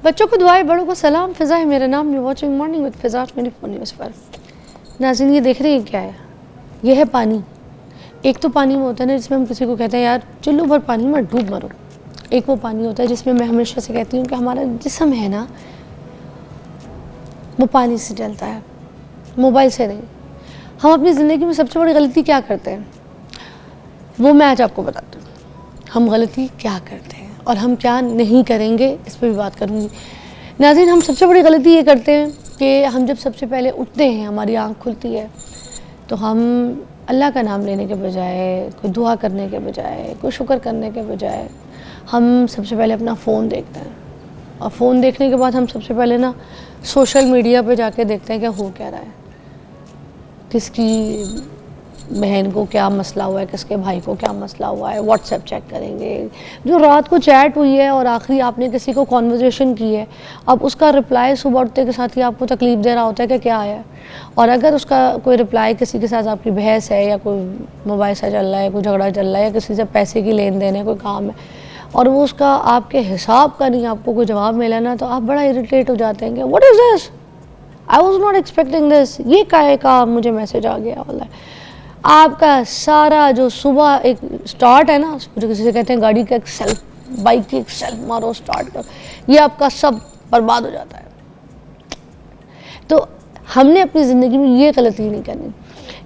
बच्चों को दुआएं, बड़ों को सलाम। फ़िज़ा है मेरा नाम। यू वाचिंग मॉर्निंग विद फ़िज़ा मेरी फ़ोन न्यूज़ पर। नाज़रीन, ये देख रहे हैं क्या है? ये है पानी। एक तो पानी में होता है ना जिसमें हम किसी को कहते हैं यार चुल्लू भर पानी में डूब मरो। एक वो पानी होता है जिसमें मैं हमेशा से कहती हूँ कि हमारा जिस्म है ना वो पानी से चलता है, मोबाइल से नहीं। हम अपनी ज़िंदगी में सबसे बड़ी गलती क्या करते हैं वो मैं आज आपको बताती हूँ। हम गलती क्या करते हैं और हम क्या नहीं करेंगे इस पर भी बात करूँगी। नाज़रीन, हम सबसे बड़ी गलती ये करते हैं कि हम जब सबसे पहले उठते हैं, हमारी आँख खुलती है, तो हम अल्लाह का नाम लेने के बजाय, कोई दुआ करने के बजाय, कोई शुक्र करने के बजाय हम सबसे पहले अपना फ़ोन देखते हैं। और फ़ोन देखने के बाद हम सबसे पहले ना सोशल मीडिया पे जाके देखते हैं कि हो क्या रहा है, किसकी बहन को क्या मसला हुआ है, किसके भाई को क्या मसला हुआ है। व्हाट्सएप चेक करेंगे, जो रात को चैट हुई है और आखिरी आपने किसी को कॉन्वर्जेशन की है, अब उसका रिप्लाई सुबह उठते के साथ ही आपको तकलीफ़ दे रहा होता है कि क्या आया है। और अगर उसका कोई रिप्लाई, किसी के साथ आपकी बहस है या कोई मोबाइल से चल रहा है, कोई झगड़ा चल रहा है या किसी से पैसे की लेन देन है, कोई काम है और वो उसका आपके हिसाब का नहीं, आपको कोई जवाब मिला ना, तो आप बड़ा इरिटेट हो जाते हैं कि what is this, I was not expecting this, ये काहे का मुझे मैसेज आ गया वाला है। आपका सारा जो सुबह एक स्टार्ट है ना, जो किसी से कहते हैं गाड़ी का एक सेल्फ, बाइक की एक सेल्फ मारो स्टार्ट कर, ये आपका सब बर्बाद हो जाता है। तो हमने अपनी ज़िंदगी में ये गलती नहीं करनी,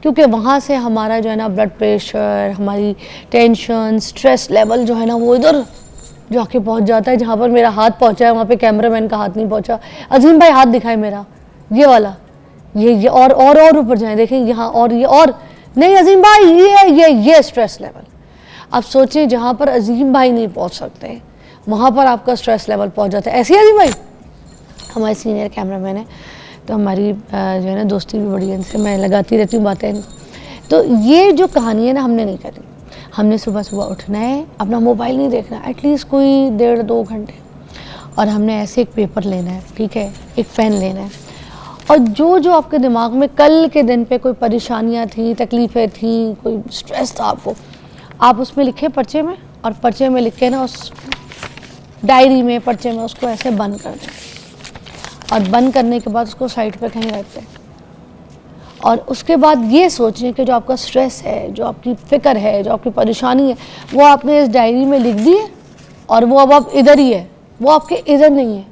क्योंकि वहाँ से हमारा जो है ना ब्लड प्रेशर, हमारी टेंशन, स्ट्रेस लेवल जो है ना वो इधर जाके पहुँच जाता है जहाँ पर मेरा हाथ पहुँचा है वहाँ पे कैमरामैन का हाथ नहीं पहुँचा। अजीम भाई हाथ दिखाए मेरा, ये वाला, ये और ऊपर जाए, देखें यहाँ, और ये, और नहीं अजीम भाई, ये स्ट्रेस लेवल। अब सोचें जहाँ पर अजीम भाई नहीं पहुँच सकते वहाँ पर आपका स्ट्रेस लेवल पहुँच जाता है। ऐसे ही अजीम भाई हमारे सीनियर कैमरामैन है, तो हमारी जो है ना दोस्ती भी बड़ी है इनसे, मैं लगाती रहती हूँ बातें। तो ये जो कहानी है ना हमने नहीं करी। हमने सुबह सुबह उठना है, अपना मोबाइल नहीं देखना एटलीस्ट कोई 1.5-2 घंटे, और हमने ऐसे एक पेपर लेना है, ठीक है, एक पेन लेना है, और जो जो आपके दिमाग में कल के दिन पे कोई परेशानियाँ थी, तकलीफ़ें थी, कोई स्ट्रेस था आपको, आप उसमें लिखें पर्चे में, और पर्चे में लिख के ना उस डायरी में, पर्चे में उसको ऐसे बंद कर दें, और बंद करने के बाद उसको साइड पे कहीं रख दें। और उसके बाद ये सोचें कि जो आपका स्ट्रेस है, जो आपकी फ़िक्र है, जो आपकी परेशानी है, वो आपने इस डायरी में लिख दी है और वो अब आप इधर ही है, वो आपके इधर नहीं है।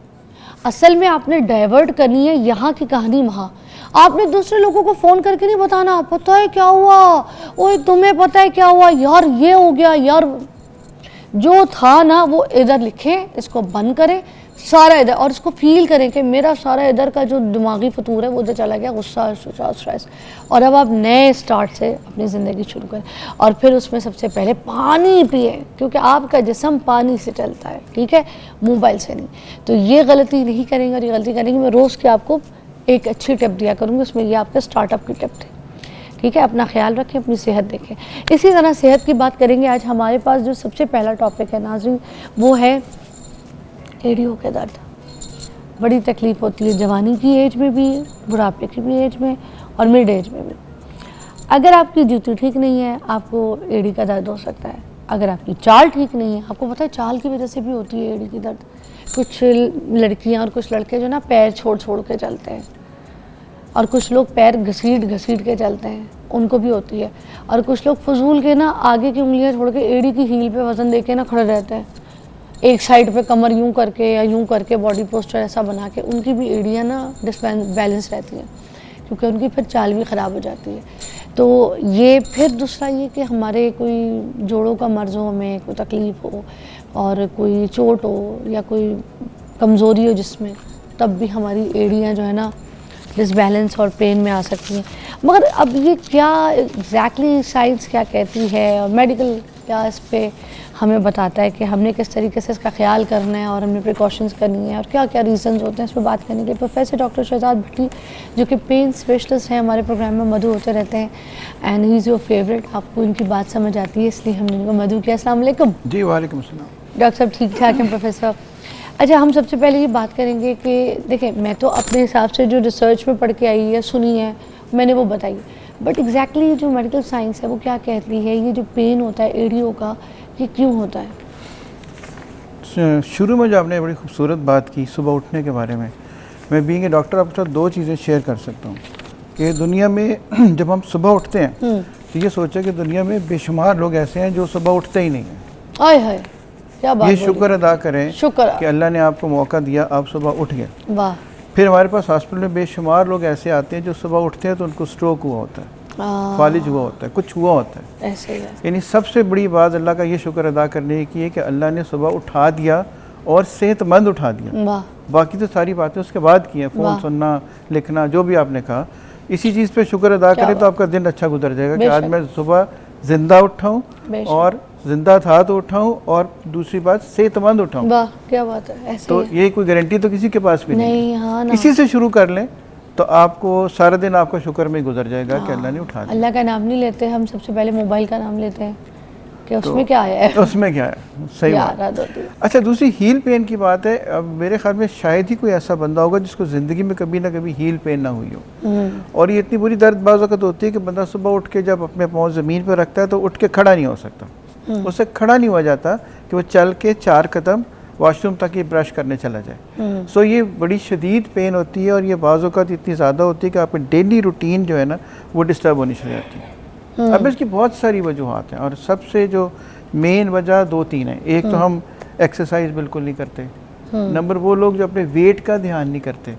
असल में आपने डाइवर्ट करनी है यहाँ की कहानी वहाँ। आपने दूसरे लोगों को फ़ोन करके नहीं बताना पता है क्या हुआ, ओए तुम्हें पता है क्या हुआ यार, ये हो गया यार। जो था ना वो इधर लिखें, इसको बंद करें सारा इधर, और इसको फील करें कि मेरा सारा इधर का जो दिमागी फतूर है वो उधर चला गया, गुस्सा, स्ट्रेस, और अब आप नए स्टार्ट से अपनी ज़िंदगी शुरू करें। और फिर उसमें सबसे पहले पानी पिए, क्योंकि आपका जिस्म पानी से चलता है, ठीक है, मोबाइल से नहीं। तो ये गलती नहीं करेंगे, और ये गलती करेंगे मैं रोज़ की आपको एक अच्छी टिप दिया करूँगी, उसमें ये आपके स्टार्टअप की टिप थी, ठीक है। अपना ख्याल रखें, अपनी सेहत देखें। इसी तरह सेहत की बात करेंगे आज। हमारे पास जो सबसे पहला टॉपिक है नाज़रीन वो है एड़ियों के दर्द। बड़ी तकलीफ़ होती है, जवानी की एज में भी, बुढ़ापे की भी एज में, और मिड एज में भी। अगर आपकी जूती ठीक नहीं है आपको एड़ी का दर्द हो सकता है। अगर आपकी चाल ठीक नहीं है, आपको पता है चाल की वजह से भी होती है एड़ी की दर्द। कुछ लड़कियां और कुछ लड़के जो ना पैर छोड़ छोड़ के चलते हैं, और कुछ लोग पैर घसीट घसीट के चलते हैं, उनको भी होती है। और कुछ लोग फजूल के ना आगे की उंगलियां छोड़ के एड़ी की हील पे वज़न दे के ना खड़े रहते हैं, एक साइड पे कमर यूं करके या यूं करके बॉडी पोस्चर ऐसा बना के, उनकी भी एड़ियाँ ना डिसबैलेंस रहती हैं, क्योंकि उनकी फिर चाल भी ख़राब हो जाती है। तो ये फिर दूसरा ये कि हमारे कोई जोड़ों का मर्ज़ हो, हमें कोई तकलीफ़ हो और कोई चोट हो या कोई कमज़ोरी हो जिसमें, तब भी हमारी एड़ियाँ जो है ना डिसबैलेंस और पेन में आ सकती हैं। मगर अब ये क्या एग्जैक्टली साइंस क्या कहती है और मेडिकल क्या इस पे हमें बताता है कि हमने किस तरीके से इसका ख्याल करना है और हमने प्रिकॉशंस करनी है और क्या क्या रीज़न्स होते हैं, इस पर बात करने के लिए प्रोफेसर डॉक्टर शहजाद भट्टी जो कि पेन स्पेशलिस्ट हैं हमारे प्रोग्राम में मधु होते रहते हैं, and he is your favourite. आपको इनकी बात समझ आती है इसलिए हमने इनको मधु किया। अस्सलाम वालेकुम। जी वालेकुम अस्सलाम। डॉक्टर साहब ठीक ठाक हैं प्रोफेसर? अच्छा, हम सबसे पहले ये बात करेंगे कि देखें, मैं तो अपने हिसाब से जो रिसर्च में पढ़ के आई है, सुनी है, मैंने वो बताई, बट एग्जैक्टली जो मेडिकल साइंस है वो क्या कहती है, ये जो पेन होता है एड़ियों का, ये क्यों होता है? शुरू में जो आपने बड़ी खूबसूरत बात की सुबह उठने के बारे में, मैं बीइंग ए डॉक्टर आपके साथ दो चीज़ें शेयर कर सकता हूँ कि दुनिया में जब हम सुबह उठते हैं तो ये सोचें कि दुनिया में बेशुमार लोग ऐसे हैं जो सुबह उठते ही नहीं हैं। हाय हाय, क्या बात ये बोली। शुक्र अदा करें शुक्र कि अल्लाह ने आपको मौका दिया, आप सुबह उठ गए। वाह। फिर हमारे पास हॉस्पिटल में बेशुमार लोग ऐसे आते हैं जो सुबह उठते हैं तो उनको स्ट्रोक हुआ होता है, फालिज हुआ होता है, कुछ हुआ होता है। ऐसे ही है। यानी सबसे बड़ी बात अल्लाह का ये शुक्र अदा करने की है कि अल्लाह ने सुबह उठा दिया और सेहतमंद उठा दिया। वाह। बाकी तो सारी बातें उसके बाद की हैं, फ़ोन सुनना, लिखना, जो भी आपने कहा, इसी चीज़ पे शुक्र अदा करें तो आपका दिन अच्छा गुजर जाएगा कि आज मैं सुबह ज़िंदा उठा हूँ और ज़िंदा था तो उठा हूँ और दूसरी बात सेहतमंद उठा हूँ। वाह, क्या बात है। ऐसे तो ये कोई गारंटी तो किसी के पास भी नहीं है। हाँ ना। इसी से शुरू कर लें तो आपको सारा दिन आपका शुक्र में गुजर जाएगा कि अल्लाह ने उठा दिया। अल्लाह का नाम नहीं लेते हम, सबसे पहले मोबाइल का नाम लेते हैं कि उसमें क्या आया है। उसमें क्या है, सही बात। अच्छा, दूसरी हील पेन की बात है। अब मेरे ख्याल में शायद ही कोई ऐसा बंदा होगा जिसको ज़िंदगी में कभी ना कभी हील पेन ना हुई हो। और ये इतनी बुरी दर्द बाज़ वक़्त होती है कि बंदा सुबह उठ के जब अपने पाँव ज़मीन पर रखता है तो उठ के खड़ा नहीं हो सकता, उससे खड़ा नहीं हुआ जाता कि वो चल के 4 कदम वॉशरूम तक ही ब्रश करने चला जाए। सो ये बड़ी शदीद पेन होती है और ये बाज़ वक़्त इतनी ज़्यादा होती है कि आपकी डेली रूटीन जो है ना वो डिस्टर्ब होनी शुरू हो जाती है। अब इसकी बहुत सारी वजूहात हैं और सबसे जो मेन वजह 2-3 है। एक तो हम एक्सरसाइज बिल्कुल नहीं करते, नंबर वो लोग जो अपने वेट का ध्यान नहीं करते,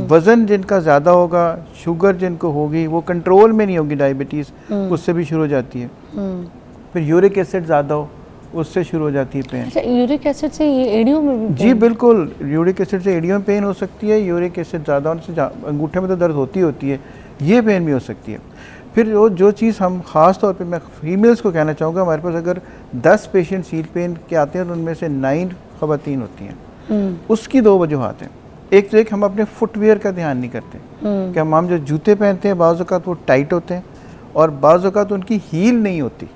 वज़न जिनका ज़्यादा होगा, शुगर जिनको होगी वो कंट्रोल में नहीं होगी, डायबिटीज़ उससे भी शुरू हो जाती है। फिर यूरिक एसिड ज़्यादा हो उससे शुरू हो जाती है पेन। अच्छा, यूरिक एसिड से ये एड़ियों में भी जी बिल्कुल, यूरिक एसिड से एड़ियों में पेन हो सकती है। यूरिक एसिड ज़्यादा होने से अंगूठे में तो दर्द होती है, ये पेन भी हो सकती है। फिर जो चीज़ हम ख़ास तौर पे मैं फीमेल्स को कहना चाहूँगा, हमारे पास अगर 10 पेशेंट हील पेन के आते हैं तो उनमें से 9 ख़वातीन होती हैं। उसकी 2 वजूहात हैं। एक तो हम अपने फुटवेयर का ध्यान नहीं करते कि हम जो जूते पहनते हैं बाज़ औक़ात वो टाइट होते हैं और बाज़ औक़ात उनकी हील नहीं होती,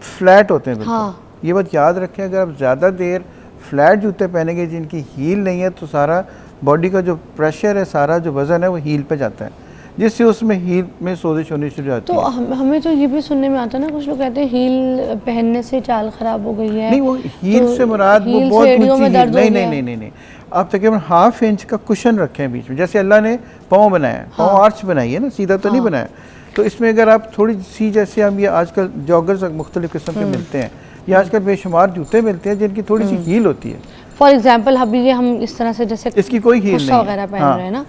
फ्लैट होते हैं बिल्कुल। ये बात याद रखें, अगर आप ज़्यादा देर फ्लैट जूते पहनेंगे जिनकी हील नहीं है तो सारा बॉडी का जो प्रेशर है, सारा जो वज़न है वो हील पे जाता है, जिससे उसमें हील में सोजिश होनी शुरू हो जाती है। तो हमें तो ये भी सुनने में आता है ना, कुछ लोग कहते हैं हील पहनने से चाल खराब हो गई है। नहीं, वो हील तो से मुराद वो बहुत ऊंची हील नहीं। आप तकरीबन 1/2 इंच का कुशन रखें बीच में, जैसे अल्लाह ने पाँव बनाया, पाँव आर्च बनाई है ना, सीधा तो नहीं बनाया। तो इसमें अगर आप थोड़ी सी, जैसे हम ये आजकल जॉगर्स मुख्तलिफ किस्म के मिलते हैं, या आजकल बेशुमार जूते मिलते हैं जिनकी थोड़ी सी हील होती है। फॉर एग्जाम्पल अभी ये हम इस तरह से जैसे इसकी कोई हील नहीं वगैरह पहन रहे हैं ना,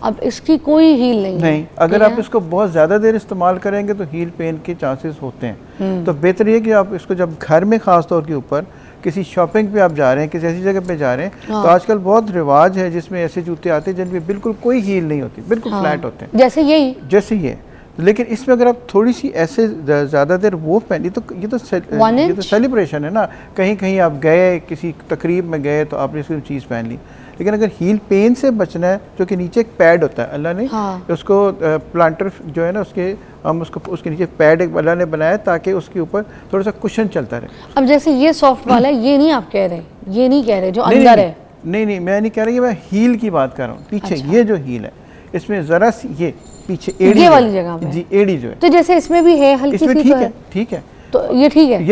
अब इसकी कोई हील नहीं नहीं। अगर आप इसको बहुत ज़्यादा देर इस्तेमाल करेंगे तो हील पेन के चांसेस होते हैं। तो बेहतर ये कि आप इसको जब घर में ख़ास तौर के ऊपर किसी शॉपिंग पे आप जा रहे हैं, किसी ऐसी जगह पे जा रहे हैं, तो आजकल बहुत रिवाज है जिसमें ऐसे जूते आते हैं जिनमें बिल्कुल कोई हील नहीं होती, बिल्कुल फ्लैट होते हैं, जैसे ये। लेकिन इसमें अगर आप थोड़ी सी ऐसे ज़्यादा देर वो पहनी तो ये तो सेलिब्रेशन है ना, कहीं कहीं आप गए, किसी तकरीब में गए तो आपने इसकी चीज़ पहन ली। लेकिन अगर हील पेन से बचना है, जो कि नीचे एक पैड होता है, अल्लाह ने उसको प्लांटर जो है ना उसके, हम उसके नीचे पैड एक अल्लाह ने बनाया ताकि उसके ऊपर थोड़ा सा कुशन चलता रहे। अब जैसे ये सॉफ्ट वाला है, ये नहीं आप कह रहे, ये नहीं कह रहे जो अंदर है। नहीं, मैं नहीं कह रही, मैं हील की बात कर रहा हूँ। पीछे ये जो हील है इसमें ज़रा सी ये पीछे एड़ी, ये वाली जगह पे जी, एड़ी जो है, तो जैसे इसमें भी है हल्की सी, ठीक है, तो ये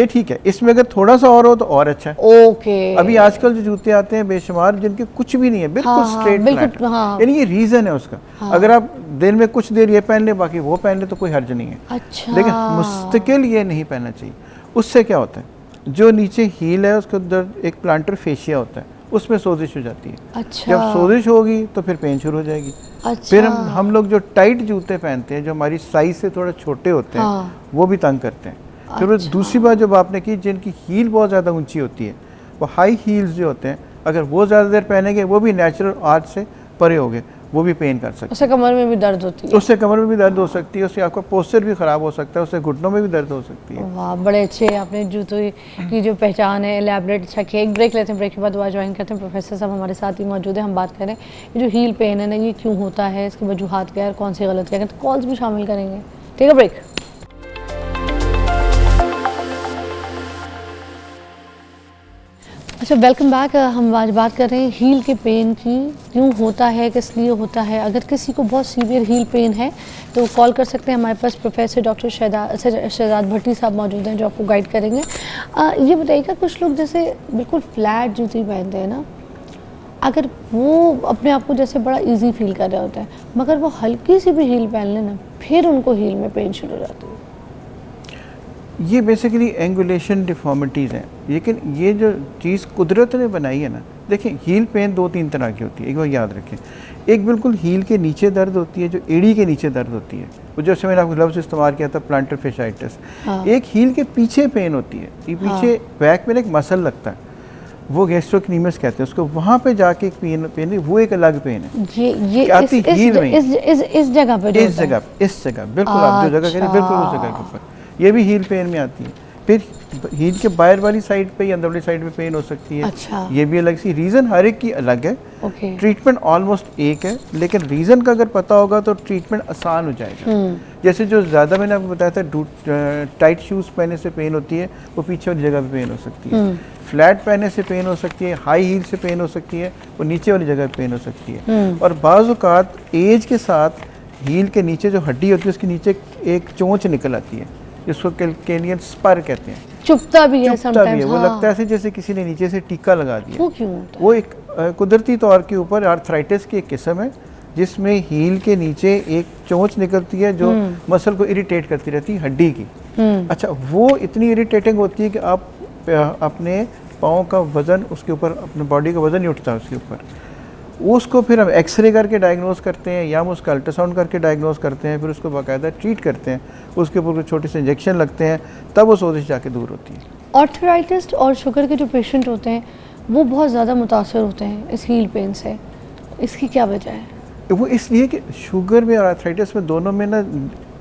ठीक है। इसमें अगर थोड़ा सा और हो तो और अच्छा है। ओके। अभी आजकल जो जूते आते हैं बेशुमार जिनके कुछ भी नहीं है, बिल्कुल स्ट्रेट फ्लैट, यानी ये रीजन है उसका। अगर आप दिन में कुछ देर ये पहन ले, बाकी वो पहन ले तो कोई हर्ज नहीं है। अच्छा। लेकिन मुस्तकिल ये नहीं पहनना चाहिए। उससे क्या होता है, जो नीचे हील है उसके अंदर एक प्लांटर फेशिया होता है, उसमें सोजिश हो जाती है। अच्छा। जब सोजिश होगी तो फिर पेन शुरू हो जाएगी। अच्छा। फिर हम लोग जो टाइट जूते पहनते हैं, जो हमारी साइज से थोड़ा छोटे होते हैं, वो भी तंग करते हैं। फिर दूसरी बात जो आपने की, जिनकी हील बहुत ज़्यादा ऊंची होती है, वो हाई हील्स जो होते हैं, अगर वो ज़्यादा देर पहनेंगे वो भी नेचुरल आर्ट से परे हो गए, वो भी पेन कर सकते हैं। उससे कमर में भी दर्द होती है। उससे कमर में भी दर्द हो सकती है, उससे आपका पोस्चर भी ख़राब हो सकता है, उससे घुटनों में भी दर्द हो सकती है। वाह, बड़े अच्छे आपने जूतों की जो पहचान है एलैबोरेट अच्छा किया। एक ब्रेक लेते हैं, ब्रेक के बाद दोबारा ज्वाइन करते हैं। प्रोफेसर साहब हमारे साथ ही मौजूद है, हम बात करें ये जो हील पेन है ना, ये क्यों होता है, इसकी वजूहात क्या है, कौन सी गलतियाँ हैं, तो कॉल्स भी शामिल करेंगे। ठीक है, ब्रेक। अच्छा, वेलकम बैक। हम आज बात कर रहे हैं हील के पेन की, क्यों होता है, किस लिए होता है। अगर किसी को बहुत सीवियर हील पेन है तो कॉल कर सकते हैं। हमारे पास प्रोफेसर डॉक्टर शहजाद भट्टी साहब मौजूद हैं जो आपको गाइड करेंगे। ये बताइएगा, कुछ लोग जैसे बिल्कुल फ्लैट जूती पहनते हैं ना, अगर वो अपने आप को जैसे बड़ा इजी फील कर रहे होते हैं, मगर वो हल्की सी भी हील पहन लेना, फिर उनको हील में पेन शुरू हो जाती है। ये बेसिकली एंगुलेशन डिफॉर्मिटीज़ हैं, लेकिन ये जो चीज़ कुदरत ने बनाई है ना, देखिए हील पेन 2-3 तरह की होती है, एक बार याद रखें। एक बिल्कुल हील के नीचे दर्द होती है, जो एड़ी के नीचे दर्द होती है, वो जैसे मैंने आपको लफ्ज़ इस्तेमाल किया था प्लांटर फेशाइटिस। हाँ। एक हील के पीछे पेन होती है, ये पीछे बैक में एक मसल लगता है, वो गैस्ट्रोक्नीमस कहते हैं उसको, वहाँ पे जाके एक पेन है, वो एक अलग पेन है। ये आती हील में इस जगह पे इस जगह बिल्कुल आप जो जगह कह रहे हैं बिल्कुल उस जगह के ऊपर ये भी हील पेन में आती है। फिर हील के बाहर वाली साइड पे या अंदर वाली साइड पे पेन हो सकती है। अच्छा। ये भी अलग सी रीज़न हर एक की अलग है। ट्रीटमेंट ऑलमोस्ट एक है, लेकिन रीज़न का अगर पता होगा तो ट्रीटमेंट आसान हो जाएगा। जैसे जो ज़्यादा मैंने आपको बताया था टाइट शूज़ पहनने से पेन होती है, वो पीछे वाली जगह पे पेन हो सकती है। फ्लैट पहनने से पेन हो सकती है, हाई हील से पेन हो सकती है, वो नीचे वाली जगह पे पेन हो सकती है। और बाज़ औक़ात एज के साथ हील के नीचे जो हड्डी होती है उसके नीचे एक चोंच निकल आती है, जिसको कैल्केनियन स्पर कहते हैं। चुभता भी है समटाइम्स। वो लगता है ऐसे जैसे किसी ने नीचे से टीका लगा दिया। वो क्यों होता है? वो एक कुदरती तौर के ऊपर आर्थराइटिस की एक किस्म है, जिसमें हील के नीचे एक चोंच निकलती है जो मसल को इरिटेट करती रहती है हड्डी की। अच्छा, वो इतनी इरिटेटिंग होती है कि आप अपने पाँव का वज़न उसके ऊपर, अपने बॉडी का वज़न नहीं उठता उसके ऊपर। उसको फिर हम एक्सरे करके डायग्नोस करते हैं या हम उसका अल्ट्रासाउंड करके डायग्नोस करते हैं, फिर उसको बाकायदा ट्रीट करते हैं, उसके ऊपर छोटे से इंजेक्शन लगते हैं, तब वो सोजिश जाके दूर होती है। आर्थराइटिस और शुगर के जो पेशेंट होते हैं वो बहुत ज़्यादा मुतासर होते हैं इस हील पेन से, इसकी क्या वजह है? वो इसलिए कि शुगर में और आर्थराइटिस में दोनों में ना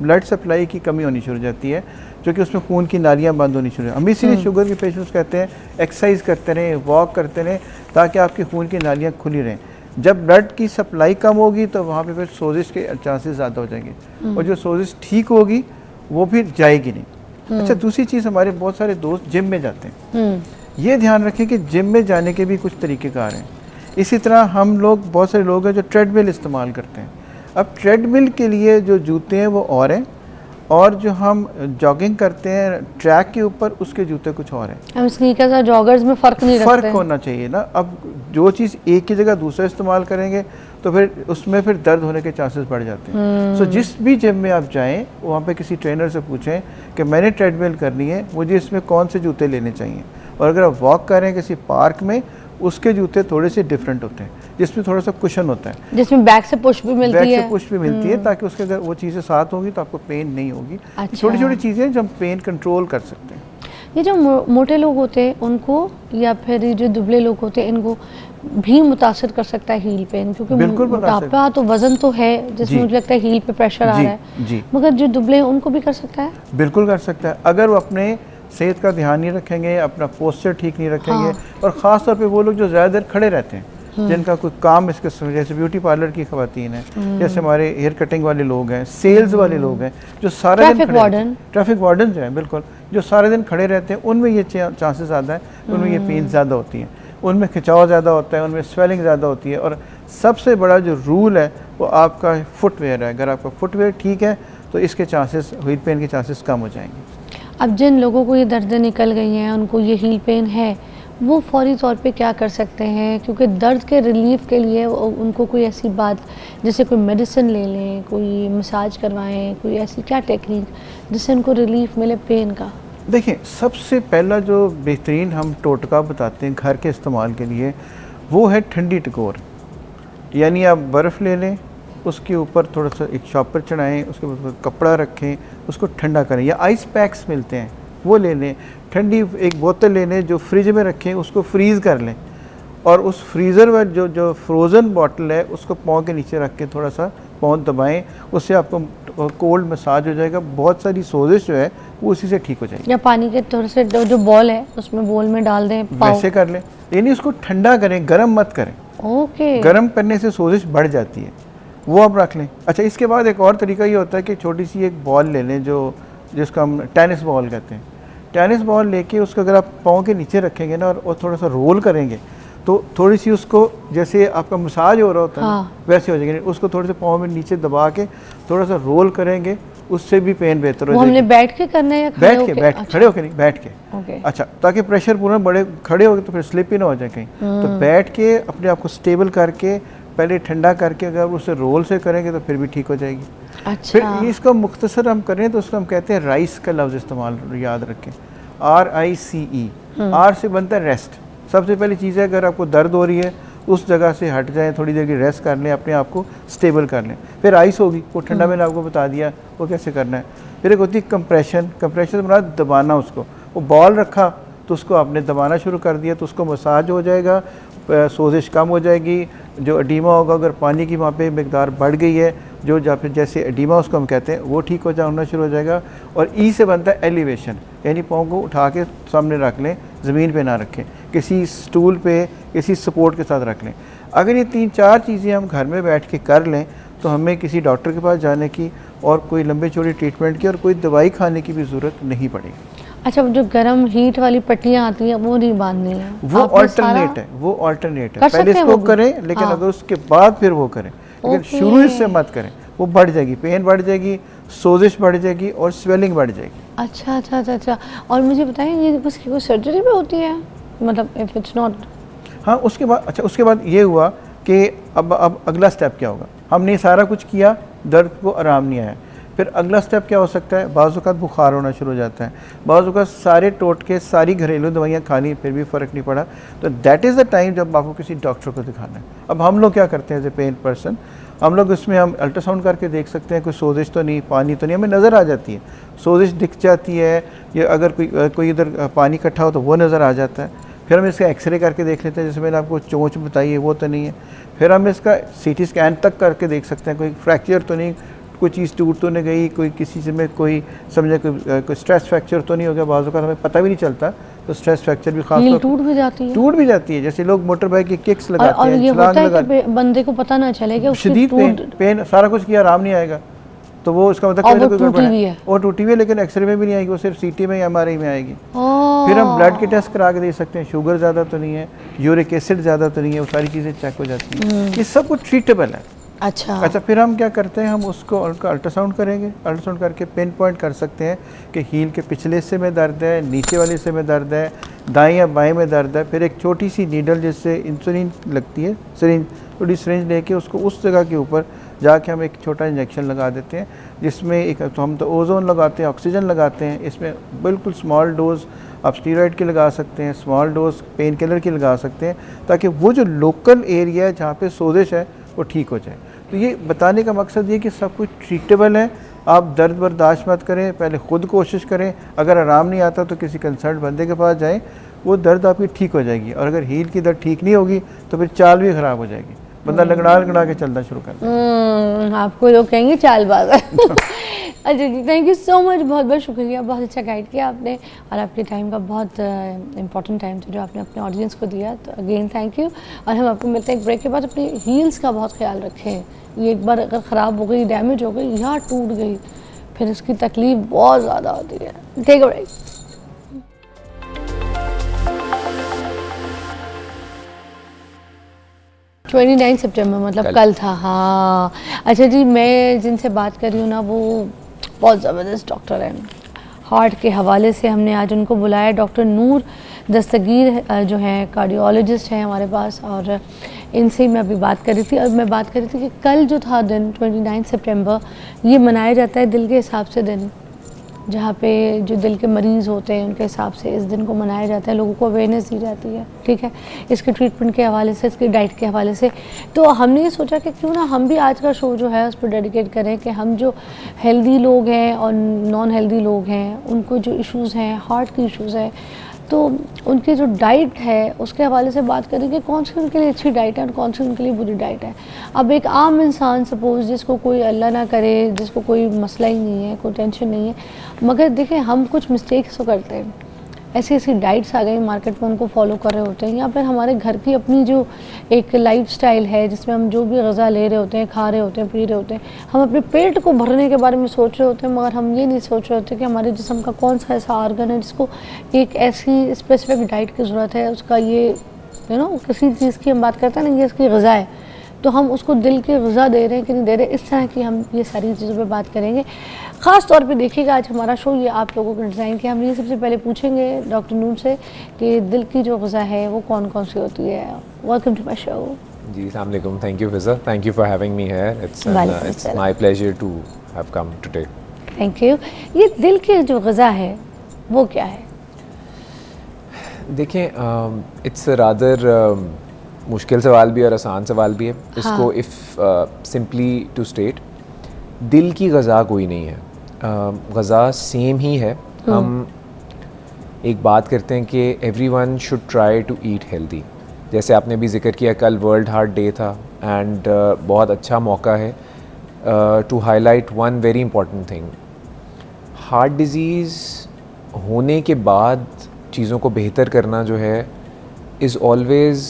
ब्लड सप्लाई की कमी होनी शुरू हो जाती है, जो कि उसमें खून की नालियाँ बंद होनी शुरू हो। हम इसीलिए शुगर के पेशेंट्स कहते हैं एक्सरसाइज करते रहें, वॉक करते रहें, ताकि आपकी खून की नालियाँ खुली रहें। जब ब्लड की सप्लाई कम होगी तो वहाँ पे फिर सोजिश के चांसेस ज़्यादा हो जाएंगे, और जो सोजिश ठीक होगी वो फिर जाएगी नहीं। अच्छा, दूसरी चीज़, हमारे बहुत सारे दोस्त जिम में जाते हैं। ये ध्यान रखें कि जिम में जाने के भी कुछ तरीक़ेकार हैं। इसी तरह हम लोग, बहुत सारे लोग हैं जो ट्रेडमिल इस्तेमाल करते हैं। अब ट्रेडमिल के लिए जो जूते हैं वो और हैं, और जो हम जॉगिंग करते हैं ट्रैक के ऊपर, उसके जूते कुछ और हैं। हम स्नीकर्स और जॉगर्स में फ़र्क नहीं रखते। फ़र्क होना चाहिए ना। अब जो चीज़ एक की जगह दूसरा इस्तेमाल करेंगे तो फिर उसमें फिर दर्द होने के चांसेस बढ़ जाते हैं। सो जिस भी जिम में आप जाएं, वहाँ पे किसी ट्रेनर से पूछें कि मैंने ट्रेडमिल करनी है, मुझे इसमें कौन से जूते लेने चाहिए। और अगर आप वॉक कर रहे हैं किसी पार्क में, उसके जूते थोड़े से डिफरेंट होते हैं, जिसमें थोड़ा सा कुशन होता है, जिसमें बैक से पुश भी मिलती है। बैक से पुश भी मिलती है, ताकि उसके अगर वो चीज़ें साथ होंगी तो आपको पेन नहीं होगी। अच्छा। छोटी छोटी चीज़ें जो हम पेन कंट्रोल कर सकते हैं। ये जो मोटे लोग होते हैं उनको, या फिर ये जो दुबले लोग होते हैं, इनको भी मुतासर कर सकता है हील पेन, क्योंकि मोटापा तो वजन तो है जिसमें मुझे लगता है हील पे प्रेशर आ रहा है, मगर जो दुबले हैं उनको भी कर सकता है? बिल्कुल कर सकता है, अगर वो अपने सेहत का ध्यान नहीं रखेंगे, अपना पोस्चर ठीक नहीं रखेंगे। और ख़ास तौर पे वो लोग जो ज़्यादा देर खड़े रहते हैं, जिनका कोई काम इसके, जैसे ब्यूटी पार्लर की ख़वातीन हैं, जैसे हमारे हेयर कटिंग वाले लोग हैं, सेल्स वाले लोग हैं, जो सारा दिन ट्रैफिक वार्डन जो हैं, बिल्कुल, जो सारे दिन खड़े रहते हैं, उनमें ये चांसेस ज़्यादा है, उनमें ये पेन ज़्यादा होती हैं, उनमें खिंचाव ज़्यादा होता है, उनमें स्वेलिंग ज़्यादा होती है। और सबसे बड़ा जो रूल है वो आपका फुटवेयर है। अगर आपका फुटवेयर ठीक है तो इसके चांसेस, हील पेन के चांसेस कम हो जाएंगे। अब जिन लोगों को ये दर्दें निकल गई हैं, उनको ये हील पेन है, वो फौरी तौर पे क्या कर सकते हैं? क्योंकि दर्द के रिलीफ के लिए उनको कोई ऐसी बात, जैसे कोई मेडिसिन ले लें, कोई मसाज करवाएं, कोई ऐसी क्या टेक्निक जिससे उनको रिलीफ मिले पेन का? देखिए, सबसे पहला जो बेहतरीन हम टोटका बताते हैं घर के इस्तेमाल के लिए, वो है ठंडी टकोर। यानी आप बर्फ़ ले लें, उसके ऊपर थोड़ा सा एक शॉपर चढ़ाएं, उसके ऊपर कपड़ा रखें, उसको ठंडा करें, या आइस पैक्स मिलते हैं वो ले लें। ठंडी एक बोतल ले लें जो फ्रिज में रखें, उसको फ्रीज़ कर लें, और उस फ्रीज़र में जो फ्रोज़न बॉटल है उसको पाँव के नीचे रख के थोड़ा सा पाँव दबाएं, उससे आपको कोल्ड मसाज हो जाएगा। बहुत सारी सोजिश जो है वो उसी से ठीक हो जाएगी। या पानी के थोड़े से जो बॉल है उसमें बोल में डाल दें, वैसे कर लें, यानी उसको ठंडा करें, गर्म मत करें। ओके। गर्म करने से सोजिश बढ़ जाती है, वो आप रख लें। अच्छा, इसके बाद एक और तरीका ये होता है कि छोटी सी एक बॉल ले लें, जिसको हम टेनिस बॉल कहते हैं। टेनिस बॉल लेके उसको अगर आप पाँव के नीचे रखेंगे ना और थोड़ा सा रोल करेंगे तो थोड़ी सी उसको, जैसे आपका मसाज हो रहा होता है हाँ। वैसे हो जाएगी, उसको थोड़े से पाँव में नीचे दबा के थोड़ा सा रोल करेंगे, उससे भी पेन बेहतर हो जाएगी। हमने बैठ के करना है या खड़े होके? बैठ अच्छा। खड़े होके नहीं, बैठ के। ओके। अच्छा, ताकि प्रेशर पूरा बढ़े, खड़े हो गए तो फिर स्लिप ही ना हो जाए कहीं। तो बैठ के अपने आप को स्टेबल करके पहले ठंडा करके अगर उसे रोल से करेंगे तो फिर भी ठीक हो जाएगी। अच्छा। फिर इसको मुख्तसर हम करें तो उसको हम कहते हैं राइस का लफ्ज़ इस्तेमाल, याद रखें, RICE। R से बनता है रेस्ट। सबसे पहली चीज़ है अगर आपको दर्द हो रही है उस जगह से हट जाएं, थोड़ी देर की रेस्ट कर लें, अपने आप को स्टेबल कर लें। फिर आइस होगी, वो ठंडा मैंने आपको बता दिया वो कैसे करना है। फिर एक होती है कंप्रेशन। कंप्रेशन बना दबाना, उसको वो बॉल रखा तो उसको आपने दबाना शुरू कर दिया तो उसको मसाज हो जाएगा, सोजिश कम हो जाएगी। जो एडीमा होगा, अगर पानी की वहाँ पे मिकदार बढ़ गई है, जो जैसे एडीमा उसको हम कहते हैं, वो ठीक हो होना शुरू हो जाएगा। और ई से बनता है एलिवेशन, यानी पाँव को उठा के सामने रख लें, ज़मीन पे ना रखें, किसी स्टूल पे किसी सपोर्ट के साथ रख लें। अगर ये 3-4 चीज़ें हम घर में बैठ के कर लें तो हमें किसी डॉक्टर के पास जाने की और कोई लंबे चौड़े ट्रीटमेंट की और कोई दवाई खाने की भी ज़रूरत नहीं पड़ेगी। अच्छा, जो गर्म हीट वाली पट्टियाँ आती हैं वो नहीं बांधनी है, वो ऑल्टरनेट है, वो ऑल्टरनेट है। पहले इसको करें लेकिन अगर उसके बाद फिर वो करें, लेकिन शुरू इससे मत करें, वो बढ़ जाएगी, पेन बढ़ जाएगी, सोजिश बढ़ जाएगी और स्वेलिंग बढ़ जाएगी। अच्छा अच्छा अच्छा अच्छा। और मुझे बताएं ये उसकी कोई सर्जरी भी होती है, मतलब इफ इट्स नॉट? हाँ, उसके बाद अच्छा, उसके बाद ये हुआ कि अब अगला स्टेप क्या होगा। हमने सारा कुछ किया, दर्द को आराम नहीं आया, फिर अगला स्टेप क्या हो सकता है। बाज़ औक़ात बुखार होना शुरू हो जाता है, बाज़ औक़ात सारे टोटके सारी घरेलू दवाइयाँ खा ली फिर भी फ़र्क नहीं पड़ा, तो दैट इज़ द टाइम जब आपको किसी डॉक्टर को दिखाना है। अब हम लोग क्या करते हैं एज ए पेन पर्सन, हम लोग इसमें हम अल्ट्रासाउंड करके देख सकते हैं कोई सोजिश तो नहीं, पानी तो नहीं, हमें नज़र आ जाती है, सोजिश दिख जाती है, या अगर कोई इधर पानी इकट्ठा हो तो वो नज़र आ जाता है। फिर हम इसका एक्सरे करके देख लेते हैं, जैसे मैंने आपको चोंच बताई है वो तो नहीं है। फिर हम इसका CT स्कैन तक करके देख सकते हैं कोई फ्रैक्चर तो नहीं, कोई चीज़ टूट तो नहीं गई, कोई किसी से में कोई समझे कोई स्ट्रेस फ्रैक्चर तो नहीं हो गया। बाज़ औक़ात हमें पता भी नहीं चलता, तो स्ट्रेस फ्रैक्चर भी खास तौर टूट भी जाती है, जैसे लोग मोटर बाइक की किक्स लगाते हैं, और ये होता है कि बंदे को पता ना चले कि शदीद पेन सारा कुछ किया आराम नहीं आएगा, तो वो इसका मतलब कोई ना कोई गड़बड़ है। वो टूटी हुई है लेकिन एक्सरे में भी नहीं आएगी, वो सिर्फ CT में या MRI में आएगी। फिर हम ब्लड के टेस्ट करा के दे सकते हैं, शुगर ज़्यादा तो नहीं है, यूरिक एसिड ज़्यादा तो नहीं है, वो सारी चीज़ें चेक हो जाती हैं। ये सब कुछ ट्रीटेबल है। अच्छा, फिर हम क्या करते हैं, हम उसको अल्ट्रासाउंड करेंगे, अल्ट्रासाउंड करके पिन पॉइंट कर सकते हैं कि हील के पिछले हिस्से में दर्द है, नीचे वाले हिस्से में दर्द है, दाएं या बाएं में दर्द है। फिर एक छोटी सी नीडल जिससे इंसुलिन लगती है, सिरिंज, थोड़ी सिरिंज लेके उसको उस जगह के ऊपर जाके हम एक छोटा इंजेक्शन लगा देते हैं, जिसमें एक तो हम तो ओजोन लगाते हैं, ऑक्सीजन लगाते हैं, इसमें बिल्कुल स्मॉल डोज आप स्टीरॉयड की लगा सकते हैं, स्मॉल डोज पेन किलर की लगा सकते हैं, ताकि वो जो लोकल एरिया है जहाँ पे सोजिश है वो ठीक हो जाए। तो ये बताने का मकसद ये कि सब कुछ ट्रीटेबल है। आप दर्द बर्दाश्त मत करें, पहले ख़ुद कोशिश करें, अगर आराम नहीं आता तो किसी कंसल्ट बंदे के पास जाएं, वो दर्द आपकी ठीक हो जाएगी। और अगर हील की दर्द ठीक नहीं होगी तो फिर चाल भी ख़राब हो जाएगी, बंदा लगड़ा के चलना शुरू कर देगा। आपको लोग कहेंगे चालबाज। अच्छा जी, थैंक यू सो मच, बहुत बहुत शुक्रिया, बहुत अच्छा गाइड किया आपने और आपके टाइम का बहुत इंपॉर्टेंट टाइम था जो आपने अपने ऑडियंस को दिया, तो अगेन थैंक यू। और हम आपको मिलते हैं एक ब्रेक के बाद। अपनी हील्स का बहुत ख्याल रखें, ये एक बार अगर ख़राब हो गई, डैमेज हो गई या टूट गई, फिर इसकी तकलीफ बहुत ज़्यादा होती है। Take a break. 29 सितंबर मतलब कल था। हाँ अच्छा जी, मैं जिनसे बात कर रही हूँ ना वो बहुत ज़बरदस्त डॉक्टर हैं, हार्ट के हवाले से हमने आज उनको बुलाया। डॉक्टर नूर दस्तगीर जो हैं कार्डियोलॉजिस्ट हैं हमारे पास, और इनसे मैं अभी बात कर रही थी। और मैं बात कर रही थी कि कल जो था दिन 29 सितंबर, ये मनाया जाता है दिल के हिसाब से दिन, जहाँ पे जो दिल के मरीज़ होते हैं उनके हिसाब से इस दिन को मनाया जाता है, लोगों को अवेयरनेस दी जाती है, ठीक है, इसके ट्रीटमेंट के हवाले से, इसकी डाइट के हवाले से। तो हमने ये सोचा कि क्यों ना हम भी आज का शो जो है उस पर डेडिकेट करें कि हम जो हेल्दी लोग हैं और नॉन हेल्दी लोग हैं, उनको जो इश्यूज़ हैं, हार्ट के इश्यूज़ हैं, तो उनकी जो डाइट है उसके हवाले से बात करें कि कौन सी उनके लिए अच्छी डाइट है और कौन सी उनके लिए बुरी डाइट है। अब एक आम इंसान सपोज़ जिसको कोई अल्लाह ना करे, जिसको कोई मसला ही नहीं है, कोई टेंशन नहीं है, मगर देखें हम कुछ मिस्टेक्स तो करते हैं। ऐसी ऐसी डाइट्स आ गई मार्केट में, उनको फॉलो कर रहे होते हैं, या फिर हमारे घर की अपनी जो एक लाइफस्टाइल है जिसमें हम जो भी ग़िज़ा ले रहे होते हैं, खा रहे होते हैं, पी रहे होते हैं, हम अपने पेट को भरने के बारे में सोच रहे होते हैं, मगर हम ये नहीं सोच रहे होते कि हमारे जिस्म का कौन सा ऐसा ऑर्गन है जिसको एक ऐसी स्पेसिफिक डाइट की ज़रूरत है, उसका ये किसी चीज़ की हम बात करते हैं ना, ये इसकी ग़िज़ा है, तो हम उसको दिल की ग़िज़ा दे रहे हैं कि नहीं दे रहे। इस तरह की हम ये सारी चीज़ों पे बात करेंगे। ख़ास तौर पे देखिएगा आज हमारा शो ये आप लोगों को डिज़ाइन किया, हम ये सबसे पहले पूछेंगे डॉक्टर नून से कि दिल की जो ग़िज़ा है वो कौन कौन सी होती है। Welcome to my show. जी अस्सलाम वालेकुम, thank you Fiza, thank you for having me here, it's my pleasure to have come today. Thank you. ये दिल की जो ग़िज़ा है वो क्या है? देखें, इट्स रादर मुश्किल सवाल भी और आसान सवाल भी है। इसको इफ़ सिंपली टू स्टेट, दिल की ग़िज़ा कोई नहीं है, ग़िज़ा सेम ही है। हम एक बात करते हैं कि everyone should try to eat healthy. जैसे आपने भी जिक्र किया, कल वर्ल्ड हार्ट डे था एंड बहुत अच्छा मौका है to highlight one very important thing. Heart disease होने के बाद चीज़ों को बेहतर करना जो है इज़ ऑलवेज़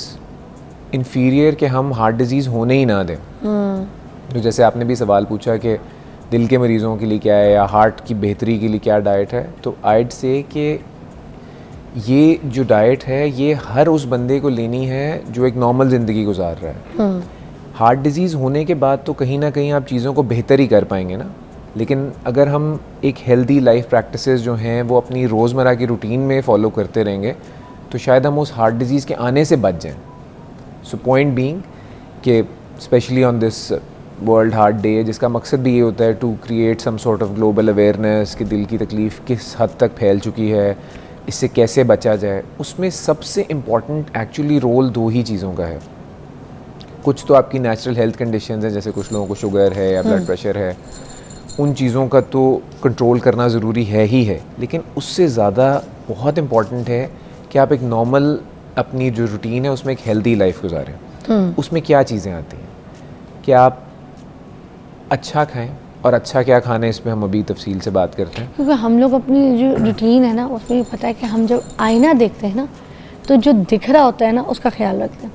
इन्फीरियर कि हम हार्ट डिज़ीज़ होने ही ना दें। तो जैसे आपने भी सवाल पूछा कि दिल के मरीज़ों के लिए क्या है या हार्ट की बेहतरी के लिए क्या डाइट है, तो आइड से कि ये जो डाइट है ये हर उस बंदे को लेनी है जो एक नॉर्मल ज़िंदगी गुजार रहा है। हार्ट डिज़ीज़ होने के बाद तो कहीं ना कहीं आप चीज़ों को बेहतर ही कर पाएंगे ना, लेकिन अगर हम एक हेल्दी लाइफ प्रैक्टिसेस जो हैं वो अपनी रोज़मर्रा की रूटीन में फ़ॉलो करते रहेंगे तो शायद हम उस हार्ट डिज़ीज़ के आने से बच जाएं। सो पॉइंट बीइंग कि specially on this world heart day, जिसका मकसद भी ये होता है to create some sort of global awareness कि दिल की तकलीफ़ किस हद तक फैल चुकी है, इससे कैसे बचा जाए, उसमें सबसे इम्पॉर्टेंट एक्चुअली रोल दो ही चीज़ों का है। कुछ तो आपकी नेचुरल हेल्थ कंडीशंस हैं, जैसे कुछ लोगों को शुगर है या ब्लड प्रेशर है, उन चीज़ों का तो कंट्रोल करना ज़रूरी है ही है, लेकिन उससे ज़्यादा बहुत इम्पॉर्टेंट है कि आप एक नॉर्मल अपनी जो रूटीन है उसमें एक हेल्दी लाइफ गुजारें। उसमें क्या चीज़ें आती हैं कि आप अच्छा खाएं, और अच्छा क्या खाना है इस पर हम अभी तफसील से बात करते हैं, क्योंकि हम लोग अपनी जो रूटीन है ना उसमें ये पता है कि हम जब आईना देखते हैं ना तो जो दिख रहा होता है ना उसका ख्याल रखते हैं।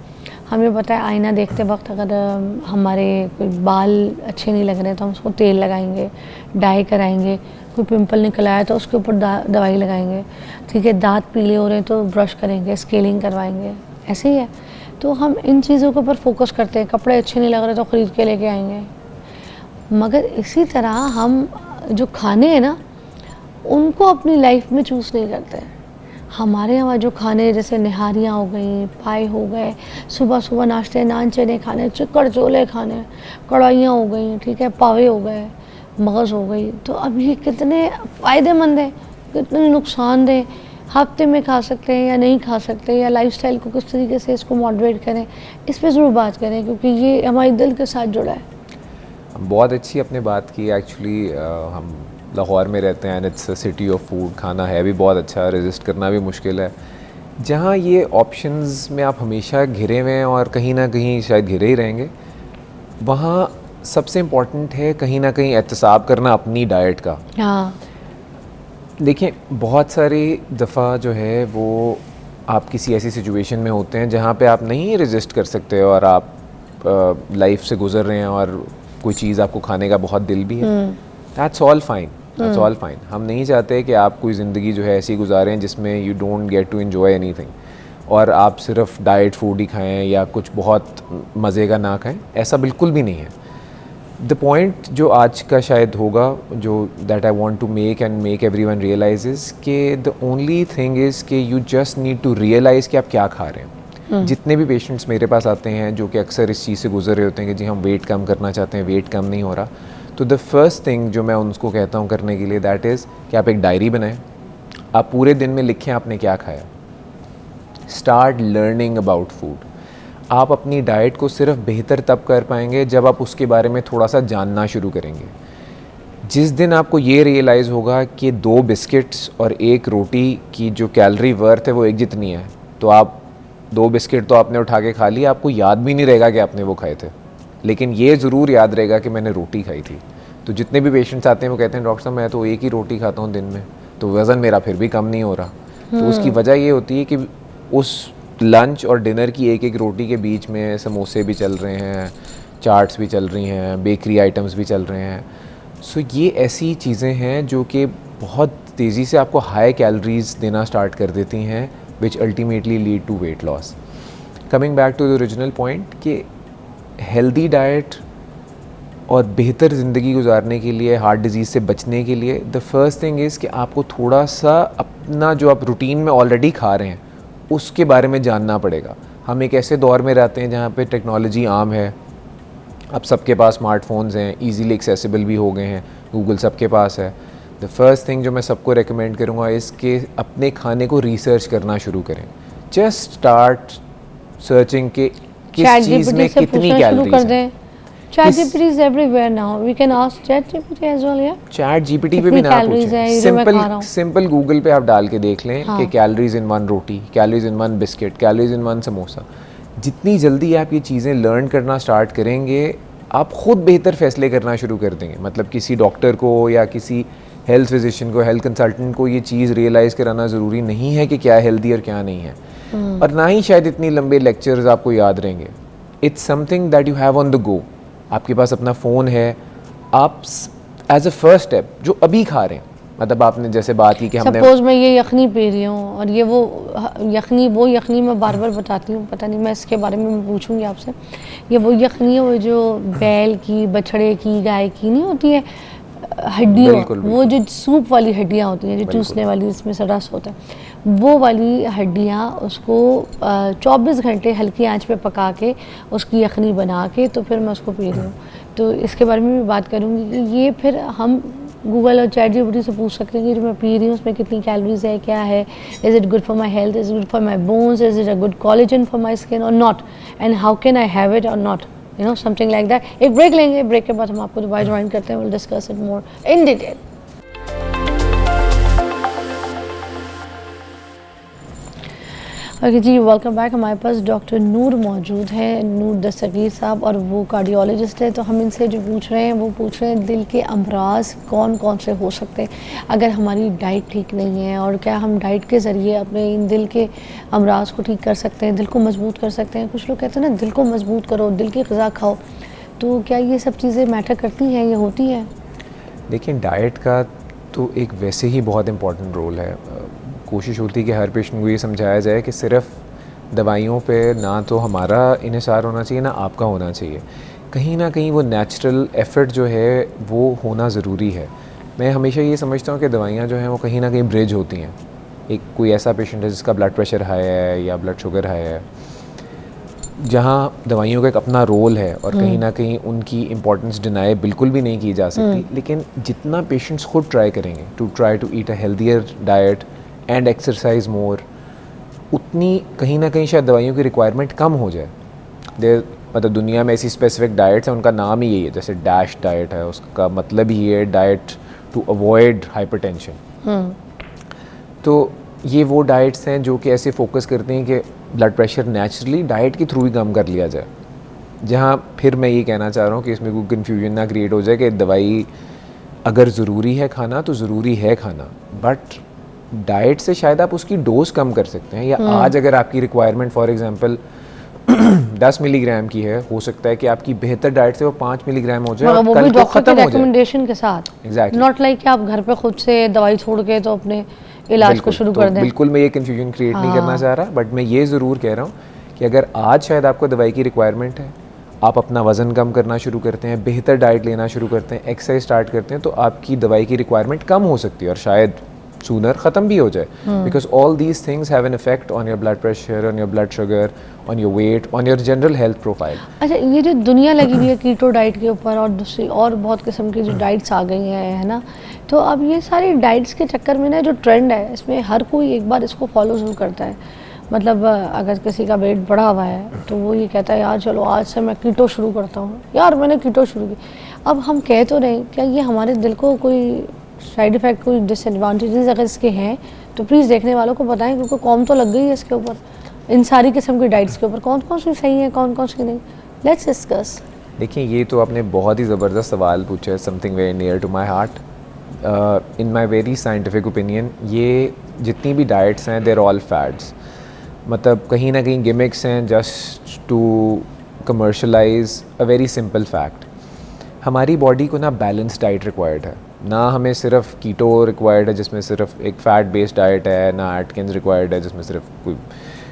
हमें पता है आईना देखते वक्त अगर हमारे कोई बाल अच्छे नहीं लग रहे तो हम उसको तेल लगाएंगे, डाई कराएंगे, कोई पिंपल निकल आया तो उसके ऊपर दवाई लगाएंगे, ठीक है, दांत पीले हो रहे हैं तो ब्रश करेंगे, स्केलिंग करवाएंगे, ऐसे ही है। तो हम इन चीज़ों के ऊपर फोकस करते हैं। कपड़े अच्छे नहीं लग रहे तो ख़रीद के लेके आएंगे, मगर इसी तरह हम जो खाने हैं ना उनको अपनी लाइफ में चूज़ नहीं करते। हमारे यहाँ जो खाने जैसे निहारियाँ हो गई, पाए हो गए, सुबह सुबह नाश्ते नान चने खाने, चिकड़ चोले खाने, कढ़ाइयाँ हो गई, ठीक है, पावे हो गए, मगज़ हो गई, तो अब ये कितने फ़ायदेमंद है, कितने नुकसानदेह, हफ्ते में खा सकते हैं या नहीं खा सकते, या लाइफस्टाइल को किस तरीके से इसको मॉडरेट करें, इस पर ज़रूर बात करें क्योंकि ये हमारे दिल के साथ जुड़ा है। बहुत अच्छी अपने बात की। एक्चुअली हम लाहौर में रहते हैं and it's a city of food, खाना है भी बहुत अच्छा, रेजिस्ट करना भी मुश्किल है। जहाँ ये ऑप्शंस में आप हमेशा घिरे हुए हैं और कहीं ना कहीं शायद घिरे ही रहेंगे, वहाँ सबसे इम्पॉर्टेंट है कहीं ना कहीं एहतसाब करना अपनी डाइट का। हाँ, देखिए बहुत सारी दफ़ा जो है वो आप किसी ऐसी सिचुएशन में होते हैं जहाँ पे आप नहीं रेजिस्ट कर सकते और आप लाइफ से गुज़र रहे हैं और कोई चीज़ आपको खाने का बहुत दिल भी है। That's all fine, that's all fine. हम नहीं चाहते कि आप कोई ज़िंदगी जो है ऐसी गुजारें जिसमें you don't get to enjoy anything और आप सिर्फ डाइट फूड ही खाएं या कुछ बहुत मज़े का ना खाएं, ऐसा बिल्कुल भी नहीं है। द पॉइंट जो आज का शायद होगा, जो that I want to make and make everyone realises कि द ओनली थिंग इज़ कि you just need to realise कि आप क्या खा रहे हैं। जितने भी पेशेंट्स मेरे पास आते हैं जो कि अक्सर इस चीज़ से गुजर रहे होते हैं कि जी हम वेट कम करना चाहते हैं, वेट कम नहीं हो रहा, तो द फर्स्ट थिंग जो मैं उनको कहता हूँ करने के लिए दैट इज़ कि आप एक डायरी बनाएं, आप पूरे दिन में लिखें आपने क्या खाया। Start learning about food. आप अपनी डाइट को सिर्फ बेहतर तब कर पाएंगे जब आप उसके बारे में थोड़ा सा जानना शुरू करेंगे। जिस दिन आपको ये रियलाइज़ होगा कि 2 बिस्किट्स और 1 रोटी की जो कैलोरी वर्थ है वो एक जितनी है, तो आप 2 बिस्किट तो आपने उठा के खा लिया, आपको याद भी नहीं रहेगा कि आपने वो खाए थे, लेकिन ये ज़रूर याद रहेगा कि मैंने रोटी खाई थी। तो जितने भी पेशेंट्स आते हैं वो कहते हैं डॉक्टर साहब मैं तो 1 ही रोटी खाता हूँ दिन में, तो वज़न मेरा फिर भी कम नहीं हो रहा। तो उसकी वजह ये होती है कि उस लंच और डिनर की एक एक रोटी के बीच में समोसे भी चल रहे हैं, चाट्स भी चल रही हैं, बेकरी आइटम्स भी चल रहे हैं। सो ये ऐसी चीज़ें हैं जो कि बहुत तेज़ी से आपको हाई कैलोरीज देना स्टार्ट कर देती हैं, which ultimately lead to weight loss. Coming back to the original point कि हेल्दी डाइट और बेहतर ज़िंदगी गुजारने के लिए, हार्ट डिज़ीज़ से बचने के लिए, द फर्स्ट थिंग इज़ कि आपको थोड़ा सा अपना जो आप रूटीन में ऑलरेडी खा रहे हैं उसके बारे में जानना पड़ेगा। हम एक ऐसे दौर में रहते हैं जहाँ पे टेक्नोलॉजी आम है, अब सबके पास स्मार्टफोन्स हैं, इजीली एक्सेसिबल भी हो गए हैं, गूगल सबके पास है। द फर्स्ट थिंग जो मैं सबको रेकमेंड करूँगा इस कि अपने खाने को रिसर्च करना शुरू करें। जस्ट स्टार्ट सर्चिंग के किस चीज़ में कितनी कैलोरीज हैं। ChatGPT is everywhere now. We can ask ChatGPT as well, yeah. ChatGPT पे भी ना पूछें, सिंपल गूगल पे आप डाल के देख लें कि calories in one roti, calories in one biscuit, calories in one samosa. जितनी जल्दी आप ये चीज़ें लर्न करना स्टार्ट करेंगे, आप ख़ुद बेहतर फैसले करना शुरू कर देंगे। मतलब किसी डॉक्टर को या किसी हेल्थ फिजिशियन को, हेल्थ कंसल्टेंट को ये चीज़ रियलाइज़ कराना ज़रूरी नहीं है कि क्या हेल्दी और क्या नहीं है, और ना ही शायद इतनी लंबे लेक्चर्स आपको याद रहेंगे। It's something that you have on the go. आपके पास अपना फ़ोन है, आप एज अ फर्स्ट स्टेप जो अभी खा रहे हैं, मतलब आपने जैसे बात की कि हमने सपोज मैं ये यखनी पी रही हूँ और ये वो यखनी मैं बार बार बताती हूँ, पता नहीं मैं इसके बारे में मैं पूछूंगी आपसे। ये वो यखनी है वो जो बैल की, बछड़े की, गाय की नहीं होती है हड्डियों, वो जो सूप वाली हड्डियाँ होती हैं जो चूसने वाली, जिसमें से रस होता है, वो वाली हड्डियाँ उसको 24 घंटे हल्की आंच पे पका के उसकी यखनी बना के तो फिर मैं उसको पी रही हूँ। तो इसके बारे में भी बात करूँगी कि ये फिर हम गूगल और ChatGPT से पूछ सकते हैं कि जो मैं पी रही हूँ उसमें कितनी कैलोरीज है, क्या है, is it good for my health, is good for my bones, is it a good collagen for my skin or not, and how can I have it or not, you know, something like that. एक break लेंगे, break के बाद हम आपको दोबारा join करते हैं, will discuss it more in detail. Okay जी, वेलकम बैक। हमारे पास डॉक्टर नूर मौजूद हैं, नूर दस्तगीर साहब, और वो कार्डियोलॉजिस्ट है। तो हम इनसे जो पूछ रहे हैं वो पूछ रहे हैं दिल के अमराज कौन कौन से हो सकते हैं अगर हमारी डाइट ठीक नहीं है, और क्या हम डाइट के ज़रिए अपने इन दिल के अमराज को ठीक कर सकते हैं, दिल को मजबूत कर सकते हैं। कुछ लोग कहते हैं ना दिल को मजबूत करो, दिल की ग़िज़ा खाओ, तो क्या ये सब चीज़ें मैटर करती हैं, ये होती हैं? देखिए, डाइट का तो एक वैसे ही बहुत इम्पॉर्टेंट रोल है। कोशिश होती है कि हर पेशेंट को ये समझाया जाए कि सिर्फ दवाइयों पे ना तो हमारा इन्हिसार होना चाहिए ना आपका होना चाहिए, कहीं ना कहीं वो नेचुरल एफ़र्ट जो है वो होना ज़रूरी है। मैं हमेशा ये समझता हूँ कि दवाइयाँ जो हैं वो कहीं ना कहीं ब्रिज होती हैं। एक कोई ऐसा पेशेंट है जिसका ब्लड प्रेशर हाई है या ब्लड शुगर हाई है, जहाँ दवाइयों का एक अपना रोल है और कहीं ना कहीं उनकी इम्पोर्टेंस डिनाई बिल्कुल भी नहीं की जा सकती, लेकिन जितना पेशेंट्स खुद ट्राई करेंगे to eat a healthier diet and exercise more, उतनी कहीं ना कहीं शायद दवाइयों की रिक्वायरमेंट कम हो जाए। मतलब दुनिया में ऐसी स्पेसिफिक डाइट्स हैं, उनका नाम ही यही है, जैसे डैश डाइट है, उसका मतलब ही है डाइट टू अवॉइड हाइपरटेंशन। तो ये वो डाइट्स हैं जो कि ऐसे फोकस करते हैं कि ब्लड प्रेशर नेचुरली डाइट के थ्रू ही कम कर लिया जाए। जहाँ फिर मैं ये कहना चाह रहा हूँ कि इसमें कोई कन्फ्यूजन ना क्रिएट हो जाए कि दवाई अगर ज़रूरी है खाना तो ज़रूरी है खाना, बट डाइट से शायद आप उसकी डोज कम कर सकते हैं। या आज अगर आपकी रिक्वायरमेंट फॉर एग्जांपल 10 मिलीग्राम की है, हो सकता है कि आपकी बेहतर डाइट से वो 5 मिलीग्राम हो जाए, वो भी डॉक्टर की रिकमेंडेशन के साथ। एग्जैक्टली, नॉट लाइक कि आप घर पे खुद से दवाई छोड़ के तो अपने इलाज को शुरू कर दें। बिल्कुल मैं ये कन्फ्यूजन क्रिएट नहीं करना चाह रहा, बट मैं ये ज़रूर कह रहा हूँ कि अगर आज शायद आपको दवाई की रिक्वायरमेंट है, आप अपना वज़न कम करना शुरू करते हैं, बेहतर डाइट लेना शुरू करते हैं, एक्सरसाइज स्टार्ट करते हैं, तो आपकी दवाई की रिक्वायरमेंट कम हो सकती है और शायद सूनर ख़त्म भी हो जाए, because all these things have an effect on your blood pressure, on your blood sugar, on your weight, on your general health profile. अच्छा, ये जो दुनिया लगी हुई है कीटो डाइट के ऊपर और दूसरी और बहुत किस्म की जो डाइट्स आ गई हैं, है ना, तो अब ये सारी डाइट्स के चक्कर में ना जो ट्रेंड है इसमें हर कोई एक बार इसको फॉलो ज़रूर करता है। मतलब अगर किसी का वेट बढ़ा हुआ है तो वो ये कहता है यार चलो आज से मैं कीटो शुरू करता हूँ, यार मैंने कीटो शुरू की। अब हम कह तो रहे, क्या ये हमारे दिल को कोई साइड इफ़ेक्ट, कोई डिसएडवांटेजेस अगर इसके हैं तो प्लीज़ देखने वालों को बताएं, क्योंकि कौम तो लग गई है इसके ऊपर, इन सारी किस्म की डाइट्स के ऊपर, कौन कौन सी सही है कौन कौन सी नहीं। Let's discuss. देखिए, ये तो आपने बहुत ही ज़बरदस्त सवाल पूछा है, something very near to my heart. In my very scientific opinion ये जितनी भी डाइट्स हैं देर ऑल फैड्स, मतलब कहीं ना कहीं गिमिक्स हैं just to commercialise a very simple fact. हमारी बॉडी को ना बैलेंस डाइट रिक्वायर्ड है, ना हमें सिर्फ कीटो रिक्वायर्ड है जिसमें सिर्फ एक फ़ैट बेस्ड डाइट है, ना एटकिंस रिक्वायर्ड है जिसमें सिर्फ कोई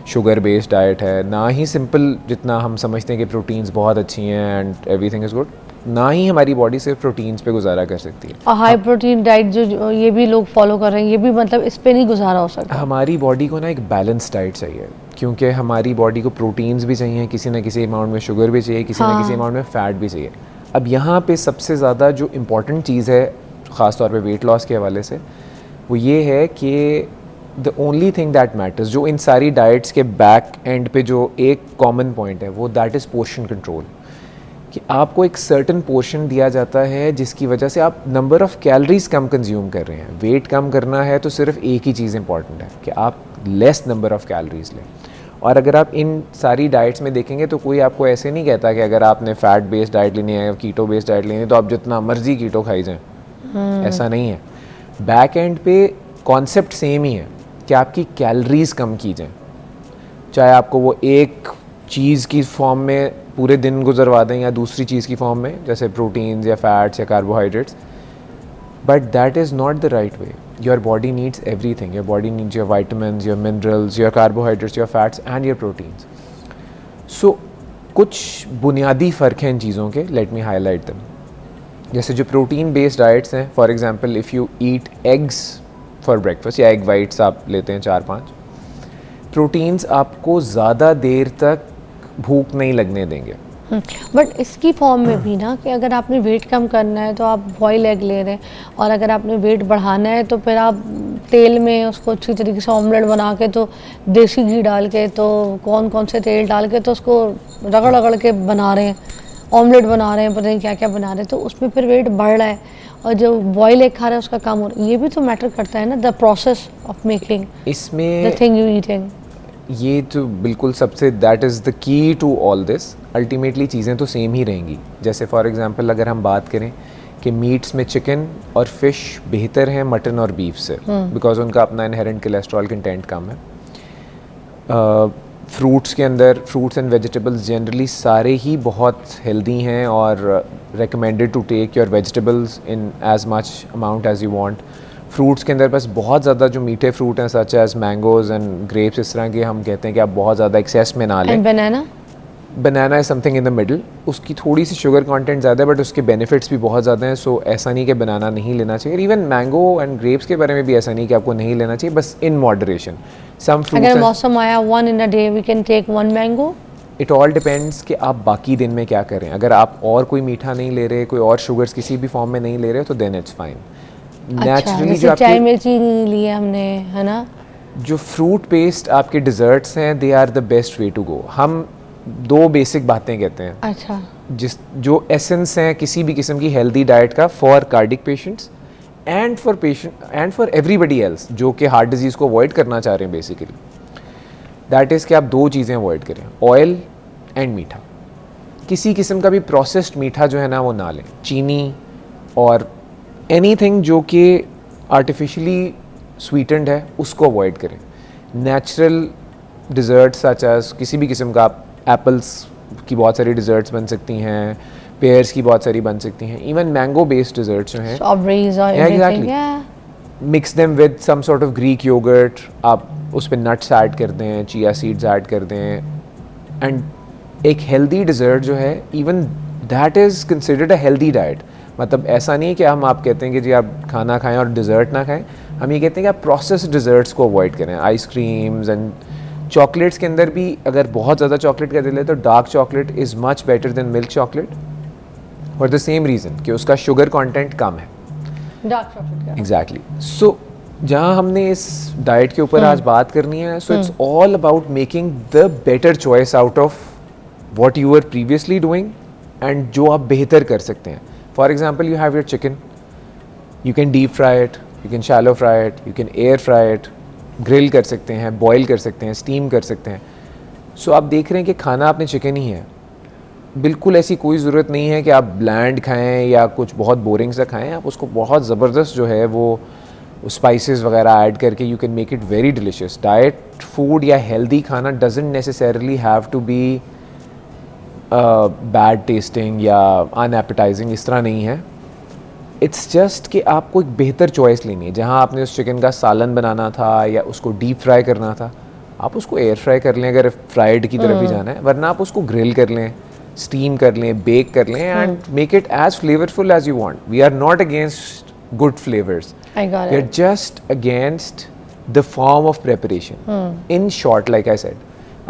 शुगर बेस्ड डाइट है, ना ही सिंपल जितना हम समझते हैं कि प्रोटीन्स बहुत अच्छी हैं एंड एवरीथिंग इज़ गुड, ना ही हमारी बॉडी सिर्फ प्रोटीन्स पे गुजारा कर सकती है। और हाई प्रोटीन डाइट जो ये भी लोग फॉलो कर रहे हैं, ये भी मतलब इस पे नहीं गुजारा हो सकता। हमारी बॉडी को ना एक बैलेंस डाइट चाहिए, क्योंकि हमारी बॉडी को प्रोटीन्स भी चाहिए, किसी न किसी अमाउंट में शुगर भी चाहिए, किसी न किसी अमाउंट में फ़ैट भी चाहिए। अब यहाँ पे सबसे ज़्यादा जो इम्पॉर्टेंट चीज़ है ख़ास तौर पे वेट लॉस के हवाले से, वो ये है कि the only thing that matters, जो इन सारी डाइट्स के बैक एंड पे जो एक कॉमन पॉइंट है वो दैट इज़ पोर्शन कंट्रोल, कि आपको एक सर्टन पोर्शन दिया जाता है जिसकी वजह से आप number of calories come consume कर रहे हैं। वेट कम करना है तो सिर्फ एक ही चीज़ इंपॉर्टेंट है कि आप लेस नंबर ऑफ़ कैलोरीज लें। और अगर आप इन सारी डाइट्स में देखेंगे तो कोई आपको ऐसे नहीं कहता कि अगर आपने फ़ैट बेस्ड डाइट लेनी है या कीटो बेस्ड डाइट लेनी है तो आप जितना मर्जी कीटो खाई जाएँ, ऐसा नहीं है। बैक एंड पे कॉन्सेप्ट सेम ही है कि आपकी कैलोरीज कम की जाएँ, चाहे आपको वो एक चीज़ की फॉर्म में पूरे दिन गुजरवा दें या दूसरी चीज़ की फॉर्म में जैसे प्रोटीन्स या फैट्स या carbohydrates, but that is not the right way. Your body needs everything, your body needs your vitamins, your minerals, your carbohydrates, your fats and your proteins. So कुछ बुनियादी फ़र्क हैं इन चीज़ों के, लेट मी हाईलाइट देम। जैसे जो protein based diets हैं, for example if you eat eggs for breakfast या एग वाइट्स आप लेते हैं 4-5, प्रोटीन्स आपको ज़्यादा देर तक भूख नहीं लगने देंगे। बट इसकी फॉर्म में भी ना कि अगर आपने वेट कम करना है तो आप बॉयल एग ले रहे हैं, और अगर आपने वेट बढ़ाना है तो फिर आप तेल में उसको अच्छी तरीके से ऑमलेट बना के, तो देसी घी डाल के, तो कौन कौन से तेल डाल के तो उसको रगड़ रगड़ के बना रहे हैं, ऑमलेट बना रहे हैं, पता नहीं क्या क्या बना रहे हैं, तो उसमें फिर वेट बढ़ रहा है। और जो बॉयल एग खा रहा है उसका काम हो रहा है। ये भी तो मैटर करता है ना, द प्रोसेस ऑफ मेकिंग इसमें द थिंग यू ईटिंग। ये तो बिल्कुल सबसे that is the key to all this. Ultimately चीज़ें तो सेम ही रहेंगी। जैसे फॉर एग्जांपल अगर हम बात करें कि मीट्स में चिकन और फिश बेहतर हैं मटन और बीफ से, बिकॉज उनका अपना इनहेरेंट कोलेस्ट्रॉल कंटेंट कम है। फ्रूट्स के अंदर फ्रूट्स एंड वेजिटेबल्स जनरली सारे ही बहुत हेल्दी हैं और recommended to take your vegetables in as much amount as you want. Fruits के अंदर बस बहुत ज़्यादा जो मीठे फ्रूट हैं such as mangoes and grapes, इस तरह के हम कहते हैं कि आप बहुत ज़्यादा एक्सेस में ना लें। Banana is something in the middle, उसकी थोड़ी सी शुगर कंटेंट ज़्यादा है बट उसके बेनिफिट्स भी बहुत ज़्यादा हैं। सो ऐसा नहीं कि बनाना नहीं लेना चाहिए। इवन मैंगो एंड ग्रेप्स के बारे में भी ऐसा नहीं कि आपको नहीं लेना चाहिए, बस इन मॉडरेशन। सम फ्रूट्स अगर मौसम आया one in a day we can take one mango. It all depends कि आप बाकी दिन में क्या करें। अगर आप और कोई मीठा नहीं ले रहे, कोई और शुगर्स किसी भी फॉर्म में नहीं ले रहे तो देन इट्स फाइन। नेचुरली जो चाय में चीनी ली है हमने, है ना, जो फ्रूट पेस्ट आपके डिज़र्ट्स हैं they are the best way to go. हम दो बेसिक बातें कहते हैं, अच्छा, जो एसेंस हैं किसी भी किस्म की हेल्दी डाइट का for cardiac patients and for everybody else जो कि हार्ट डिजीज़ को अवॉइड करना चाह रहे हैं बेसिकली। दैट इज़ कि आप दो चीज़ें अवॉइड करें, ऑयल एंड मीठा। किसी किस्म का भी प्रोसेस्ड मीठा जो है ना वो ना लें, चीनी और एनीथिंग जो कि आर्टिफिशियली स्वीटेंड है उसको अवॉइड करें। नेचुरल डिज़र्ट्स सच एज किसी भी किस्म का, आप एप्पल्स की बहुत सारी डिज़र्ट्स बन सकती हैं, पेयर्स की बहुत सारी बन सकती हैं, इवन मैंगो बेस्ड डिज़र्ट्स जो हैं, स्ट्रॉबेरीज और exactly, mix them with some sort of Greek yogurt. आप उस पर नट्स ऐड कर दें, चिया सीड्स ऐड कर दें, एंड एक हेल्दी डिज़र्ट जो है even that is considered a healthy diet. मतलब ऐसा नहीं है कि आप कहते हैं कि जी आप खाना खाएं और डिज़र्ट ना खाएं। हम ये कहते हैं कि आप प्रोसेस्ड डिज़र्ट्स को अवॉइड करें। आइसक्रीम्स एंड चॉकलेट्स के अंदर भी अगर बहुत ज़्यादा चॉकलेट का दिल है तो dark chocolate is much better than milk chocolate, for the same reason कि उसका शुगर कंटेंट कम है। Dark chocolate exactly. सो जहाँ हमने इस डाइट के ऊपर आज बात करनी है, so it's all about making the better choice out of what you are previously doing and जो आप बेहतर कर सकते हैं। For example, you have your chicken, you can deep fry it, you can shallow fry it, you can air fry it, grill कर सकते हैं, boil कर सकते हैं, steam कर सकते हैं। So आप देख रहे हैं कि खाना आपने चिकन ही है, बिल्कुल ऐसी कोई ज़रूरत नहीं है कि आप ब्लैंड खाएं या कुछ बहुत बोरिंग सा खाएं, आप उसको बहुत ज़बरदस्त जो है वो स्पाइसेस वगैरह ऐड करके you can make it very delicious. Diet food या हेल्दी खाना doesn't necessarily have to be bad tasting या अनएपेटाइजिंग, इस तरह नहीं है। इट्स जस्ट कि आपको एक बेहतर चॉइस लेनी है। जहाँ आपने उस चिकन का सालन बनाना था या उसको डीप फ्राई करना था, आप उसको एयर फ्राई कर लें अगर फ्राइड की तरफ ही जाना है, वरना आप उसको ग्रिल कर लें, स्टीम कर लें, बेक कर लें and make it as flavourful as you want. We are not against good flavours, we are just against the form of preparation. In short, like I said,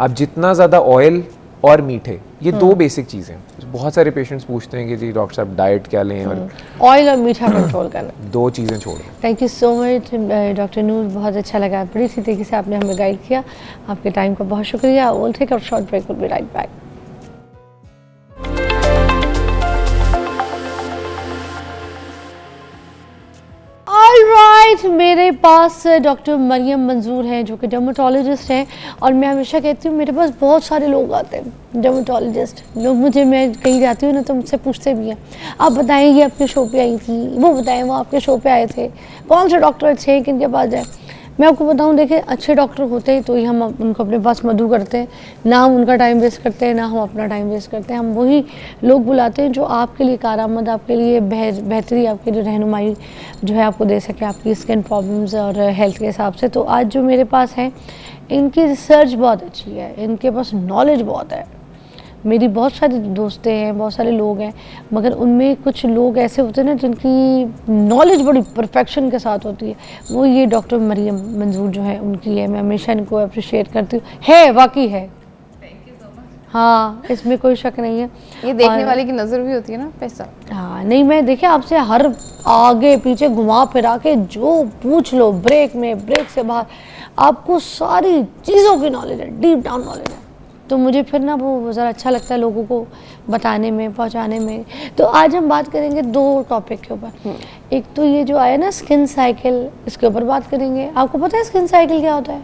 आप जितना ज़्यादा ऑयल और मीठे, ये दो बेसिक चीज़ें हैं। बहुत सारे पेशेंट्स पूछते हैं कि जी डॉक्टर साहब डाइट क्या लें, और ऑयल और मीठा कंट्रोल करना, दो चीज़ें छोड़ दें। Thank you so much doctor Noor, बहुत अच्छा लगा, बड़ी सी तरीके से आपने हमें गाइड किया। आपके टाइम का बहुत शुक्रिया। Will take a short break, will be right back. Alright, मेरे पास डॉक्टर मरियम मंजूर हैं जो कि डर्मेटोलॉजिस्ट हैं, और मैं हमेशा कहती हूँ मेरे पास बहुत सारे लोग आते हैं डर्मेटोलॉजिस्ट। लोग मुझे, मैं कहीं जाती हूँ ना तो मुझसे पूछते भी हैं, आप बताएं ये आपके शो पे आई थी, वो बताएं वो आपके शो पे आए थे, कौन से डॉक्टर अच्छे हैं, किनके पास जाए। मैं आपको बताऊं, देखिए अच्छे डॉक्टर होते हैं तो ही हम उनको अपने पास मधु करते हैं, ना हम उनका टाइम वेस्ट करते हैं, ना हम अपना टाइम वेस्ट करते हैं। हम वही लोग बुलाते हैं जो आपके लिए कारआमद, आपके लिए बेहतरी, आपके जो रहनुमाई जो है आपको दे सके आपकी स्किन प्रॉब्लम्स और हेल्थ के हिसाब से। तो आज जो मेरे पास हैं, इनकी रिसर्च बहुत अच्छी है, इनके पास नॉलेज बहुत है। मेरी बहुत सारी दोस्तें हैं, बहुत सारे लोग हैं, मगर उनमें कुछ लोग ऐसे होते हैं ना जिनकी नॉलेज बड़ी परफेक्शन के साथ होती है, वो ये डॉक्टर मरियम मंजूर जो है उनकी है। मैं हमेशा इनको अप्रिशिएट करती हूँ, है वाकई है। हाँ, इसमें कोई शक नहीं है। ये देखने वाले की नज़र भी होती है ना पैसा। हाँ नहीं, मैं देखिए आपसे हर आगे पीछे घुमा फिरा के जो पूछ लो, ब्रेक में, ब्रेक से बाहर, आपको सारी चीज़ों की नॉलेज है, डीप डाउन नॉलेज है। तो मुझे फिर ना वो ज़रा अच्छा लगता है लोगों को बताने में, पहुंचाने में। तो आज हम बात करेंगे दो टॉपिक के ऊपर। एक तो ये जो आया ना स्किन साइकिल, इसके ऊपर बात करेंगे। आपको पता है स्किन साइकिल क्या होता है?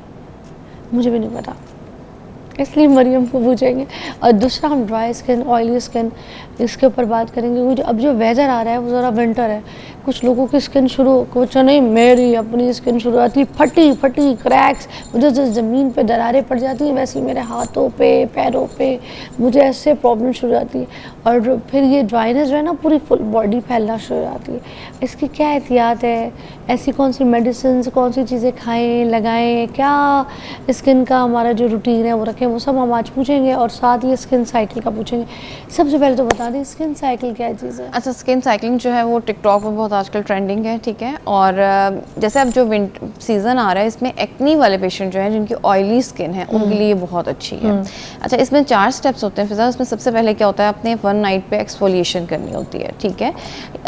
मुझे भी नहीं पता, इसलिए मरियम को पूछेंगे। और दूसरा हम ड्राई स्किन, ऑयली स्किन, इसके ऊपर बात करेंगे। अब जो वेदर आ रहा है वो ज़रा विंटर है, कुछ लोगों की स्किन शुरू, कुछ नहीं, मेरी अपनी स्किन शुरू आती है फटी फटी, क्रैक्स, मुझे जो ज़मीन पे दरारें पड़ जाती हैं वैसे मेरे हाथों पे, पैरों पे मुझे ऐसे प्रॉब्लम शुरू हो जाती है। और फिर ये ड्राइनेस जो है ना पूरी फुल बॉडी फैलना शुरू हो जाती है। इसकी क्या एहतियात है? ऐसी कौन सी मेडिसिन, कौन सी चीज़ें खाएँ, लगाएँ, क्या स्किन का हमारा जो रूटीन है वो रखें, वो सब हम आज पूछेंगे। और साथ ही स्किन साइकिल का पूछेंगे। सबसे पहले तो बता दें स्किन साइकिल क्या चीज़ है? अच्छा, स्किन साइकिलिंग जो है वो टिकटॉक पर बहुत आजकल ट्रेंडिंग है, ठीक है। और जैसे अब जो विंटर सीज़न आ रहा है, इसमें एक्नी वाले पेशेंट जो हैं जिनकी ऑयली स्किन है उनके लिए बहुत अच्छी है। अच्छा, इसमें 4 स्टेप्स होते हैं फिजा। उसमें सबसे पहले क्या होता है, आपने 1 नाइट पे एक्सफोलिएशन करनी होती है, ठीक है।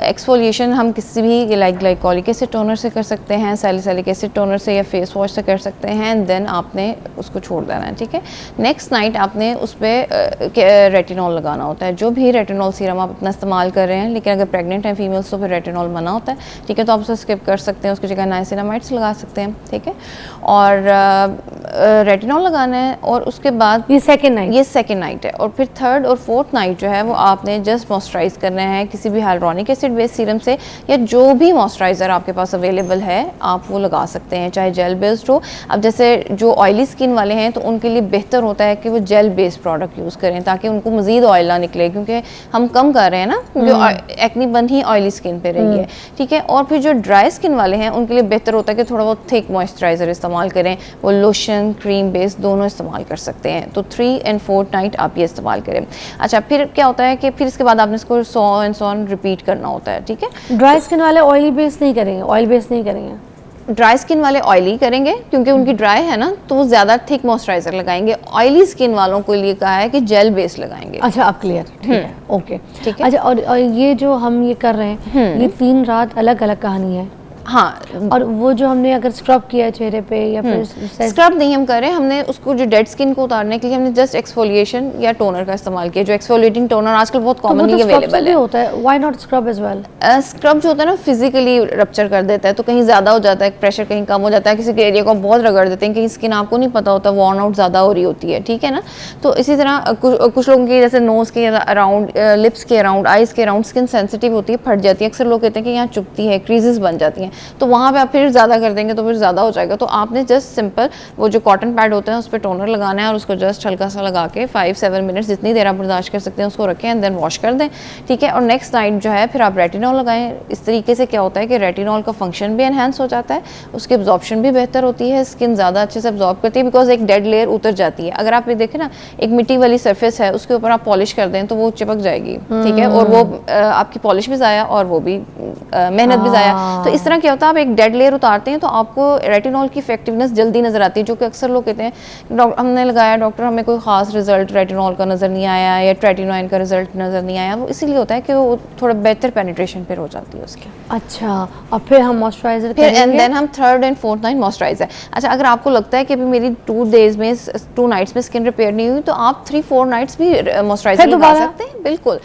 एक्सफोलिएशन हम किसी भी लाइक ग्लाइकोलिक एसिड टोनर से कर सकते हैं, सैलिसिलिक एसिड टोनर से, या फेस वॉश से कर सकते हैं। एंड देन आपने उसको छोड़ देना है, ठीक है। नेक्स्ट नाइट आपने उस पर रेटिनॉल लगाना होता है। जो भी रेटिनॉल सीरम आप अपना इस्तेमाल कर रहे हैं, लेकिन अगर प्रेग्नेंट हैं फीमेल्स तो फिर रेटिनॉल मना होता है, ठीक है। तो आप उसे स्किप कर सकते हैं, उसकी जगह नाइसिनामाइड्स लगा सकते हैं, ठीक है। और रेटिनॉल लगाना है। और उसके बाद ये सेकेंड नाइट है। और फिर 3rd और 4th नाइट जो है वो आपने जस्ट मॉइस्चराइज करना है किसी भी हाइलुरोनिक एसिड बेस्ड सीरम से, या जो भी मॉइस्चराइज़र आपके पास अवेलेबल है आप वो लगा सकते हैं, चाहे जेल बेस्ड हो। अब जैसे जो ऑयली स्किन वाले हैं तो उनके लिए बेहतर होता है कि वो जेल बेस्ड प्रोडक्ट यूज़ करें ताकि उनको मज़ीद ऑयल ना निकले, क्योंकि हम कम कर रहे हैं ना, क्योंकि एक्नी बन ही ऑयली स्किन पे रही है, ठीक है। और फिर जो ड्राई स्किन वाले हैं उनके लिए बेहतर होता है कि थोड़ा बहुत थिक मॉइस्चराइज़र इस्तेमाल करें, वो लोशन, क्रीम बेस्ड दोनों इस्तेमाल कर सकते हैं। तो 3 और 4th नाइट आप ये इस्तेमाल करें। अच्छा, फिर क्या होता है कि फिर इसके बाद आपने इसको 100 रिपीट करना होता है, ठीक है। ड्राई स्किन वाले ऑयली बेस नहीं करेंगे, ऑयल बेस नहीं करेंगे। ड्राई स्किन वाले ऑयली करेंगे क्योंकि उनकी ड्राई है ना, तो वो ज़्यादा थिक मॉइस्चराइज़र लगाएंगे। ऑयली स्किन वालों के लिए कहा है कि जेल बेस लगाएंगे। अच्छा, अब क्लियर, ठीक है, ओके, ठीक है। अच्छा, और ये जो हम ये कर रहे हैं, ये 3 रात अलग अलग कहानी है। हाँ, और वो जो हमने अगर स्क्रब किया है चेहरे पे या फिर स्क्रब नहीं हम करें, हमने उसको जो डेड स्किन को उतारने के लिए हमने जस्ट एक्सफोलिएशन या टोनर का इस्तेमाल किया। जो एक्सफोलिएटिंग टोनर आजकल बहुत कॉमनली अवेलेबल है। होता है, why not scrub as well? Scrub जो होता है ना फिजिकली रप्चर कर देता है, तो कहीं ज़्यादा हो जाता है, प्रेशर कहीं कम हो जाता है, किसी के एरिया को बहुत रगड़ देते हैं, कहीं स्किन आपको नहीं पता होता वॉर्न आउट ज़्यादा हो रही होती है, ठीक है ना। तो इसी तरह कुछ लोगों की जैसे नोज़ के अराउंड, लिप्स के अराउंड, आइज़ के अराउंड स्किन सेंसिटिव होती है, फट जाती है। अक्सर लोग कहते हैं कि यहाँ चुभती है, क्रीजेस बन जाती हैं, तो वहाँ पे आप फिर ज़्यादा कर देंगे तो फिर ज़्यादा हो जाएगा। तो आपने जस्ट सिंपल वो जो कॉटन पैड होते हैं उस पर टोनर लगाना है और उसको जस्ट हल्का सा लगा के 5-7 मिनट्स जितनी देर आप बर्दाश्त कर सकते हैं उसको रखें एंड देन वॉश कर दें, ठीक है। और नेक्स्ट नाइट जो है फिर आप रेटिनॉल लगाएं। इस तरीके से क्या होता है कि रेटिनॉल का फंक्शन भी एनहांस हो जाता है, उसकी एब्जॉर्प्शन भी बेहतर होती है, स्किन ज़्यादा अच्छे से एब्जॉर्ब करती है, बिकॉज एक डेड लेयर उतर जाती है। अगर आप ये देखें ना, एक मिट्टी वाली सरफेस है, उसके ऊपर आप पॉलिश कर दें तो वो चिपक जाएगी, ठीक है, और वो आपकी पॉलिश भी ज़ाया और वो भी मेहनत भी ज़ाया। तो इस तरह क्या होता है, आप एक डेड लेयर उतारते हैं तो आपको रेटिनॉल की इफेक्टिवनेस जल्दी नजर आती है, जो कि अक्सर लोग कहते हैं डॉक्टर हमने लगाया डॉक्टर हमें कोई खास रिजल्ट रेटिनॉल का नज़र नहीं आया या ट्रेटिनोइन का रिजल्ट नज़र नहीं आया। वो इसीलिए होता है कि वो थोड़ा बेहतर पेनिट्रेशन फिर हो जाती है उसकी। अच्छा, और फिर हम मॉइस्चराइजर फिर एंड देन हम 3rd and 4th night moisturiser. अच्छा, अगर आपको लगता है कि अभी मेरी 2 डेज में 2 नाइट्स में स्किन रिपेयर नहीं हुई तो आप 3-4 नाइट्स भी मॉइस्चराइजर लगा सकते हैं, बिल्कुल।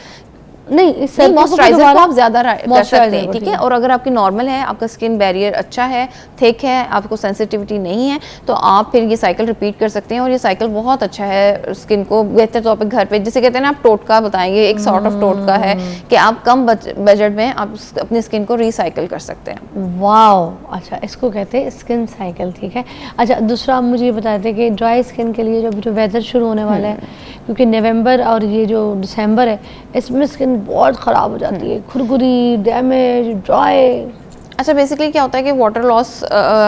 नहीं, इस मॉइस्चराइजर को आप ज्यादा कर सकते हैं, ठीक है। और अगर आपकी नॉर्मल है, आपका स्किन बैरियर अच्छा है, थिक है, आपको सेंसिटिविटी नहीं है, तो आप फिर ये साइकिल रिपीट कर सकते हैं। और ये साइकिल बहुत अच्छा है स्किन को बेहतर तौर पे घर पे, जिसे कहते हैं ना आप टोटका बताएंगे, एक सॉर्ट ऑफ टोटका है कि आप कम बजट में आप अपनी स्किन को रिसाइकिल कर सकते हैं। वाओ, अच्छा, इसको कहते हैं स्किन साइकिल, ठीक है। अच्छा, दूसरा आप मुझे ये बता दें कि ड्राई स्किन के लिए जो वेदर शुरू होने वाला है, क्योंकि नवंबर और ये जो दिसंबर है इसमें स्किन बहुत ख़राब हो जाती है, खुरखुरी, डैमेज, ड्राई। अच्छा, बेसिकली क्या होता है कि वाटर लॉस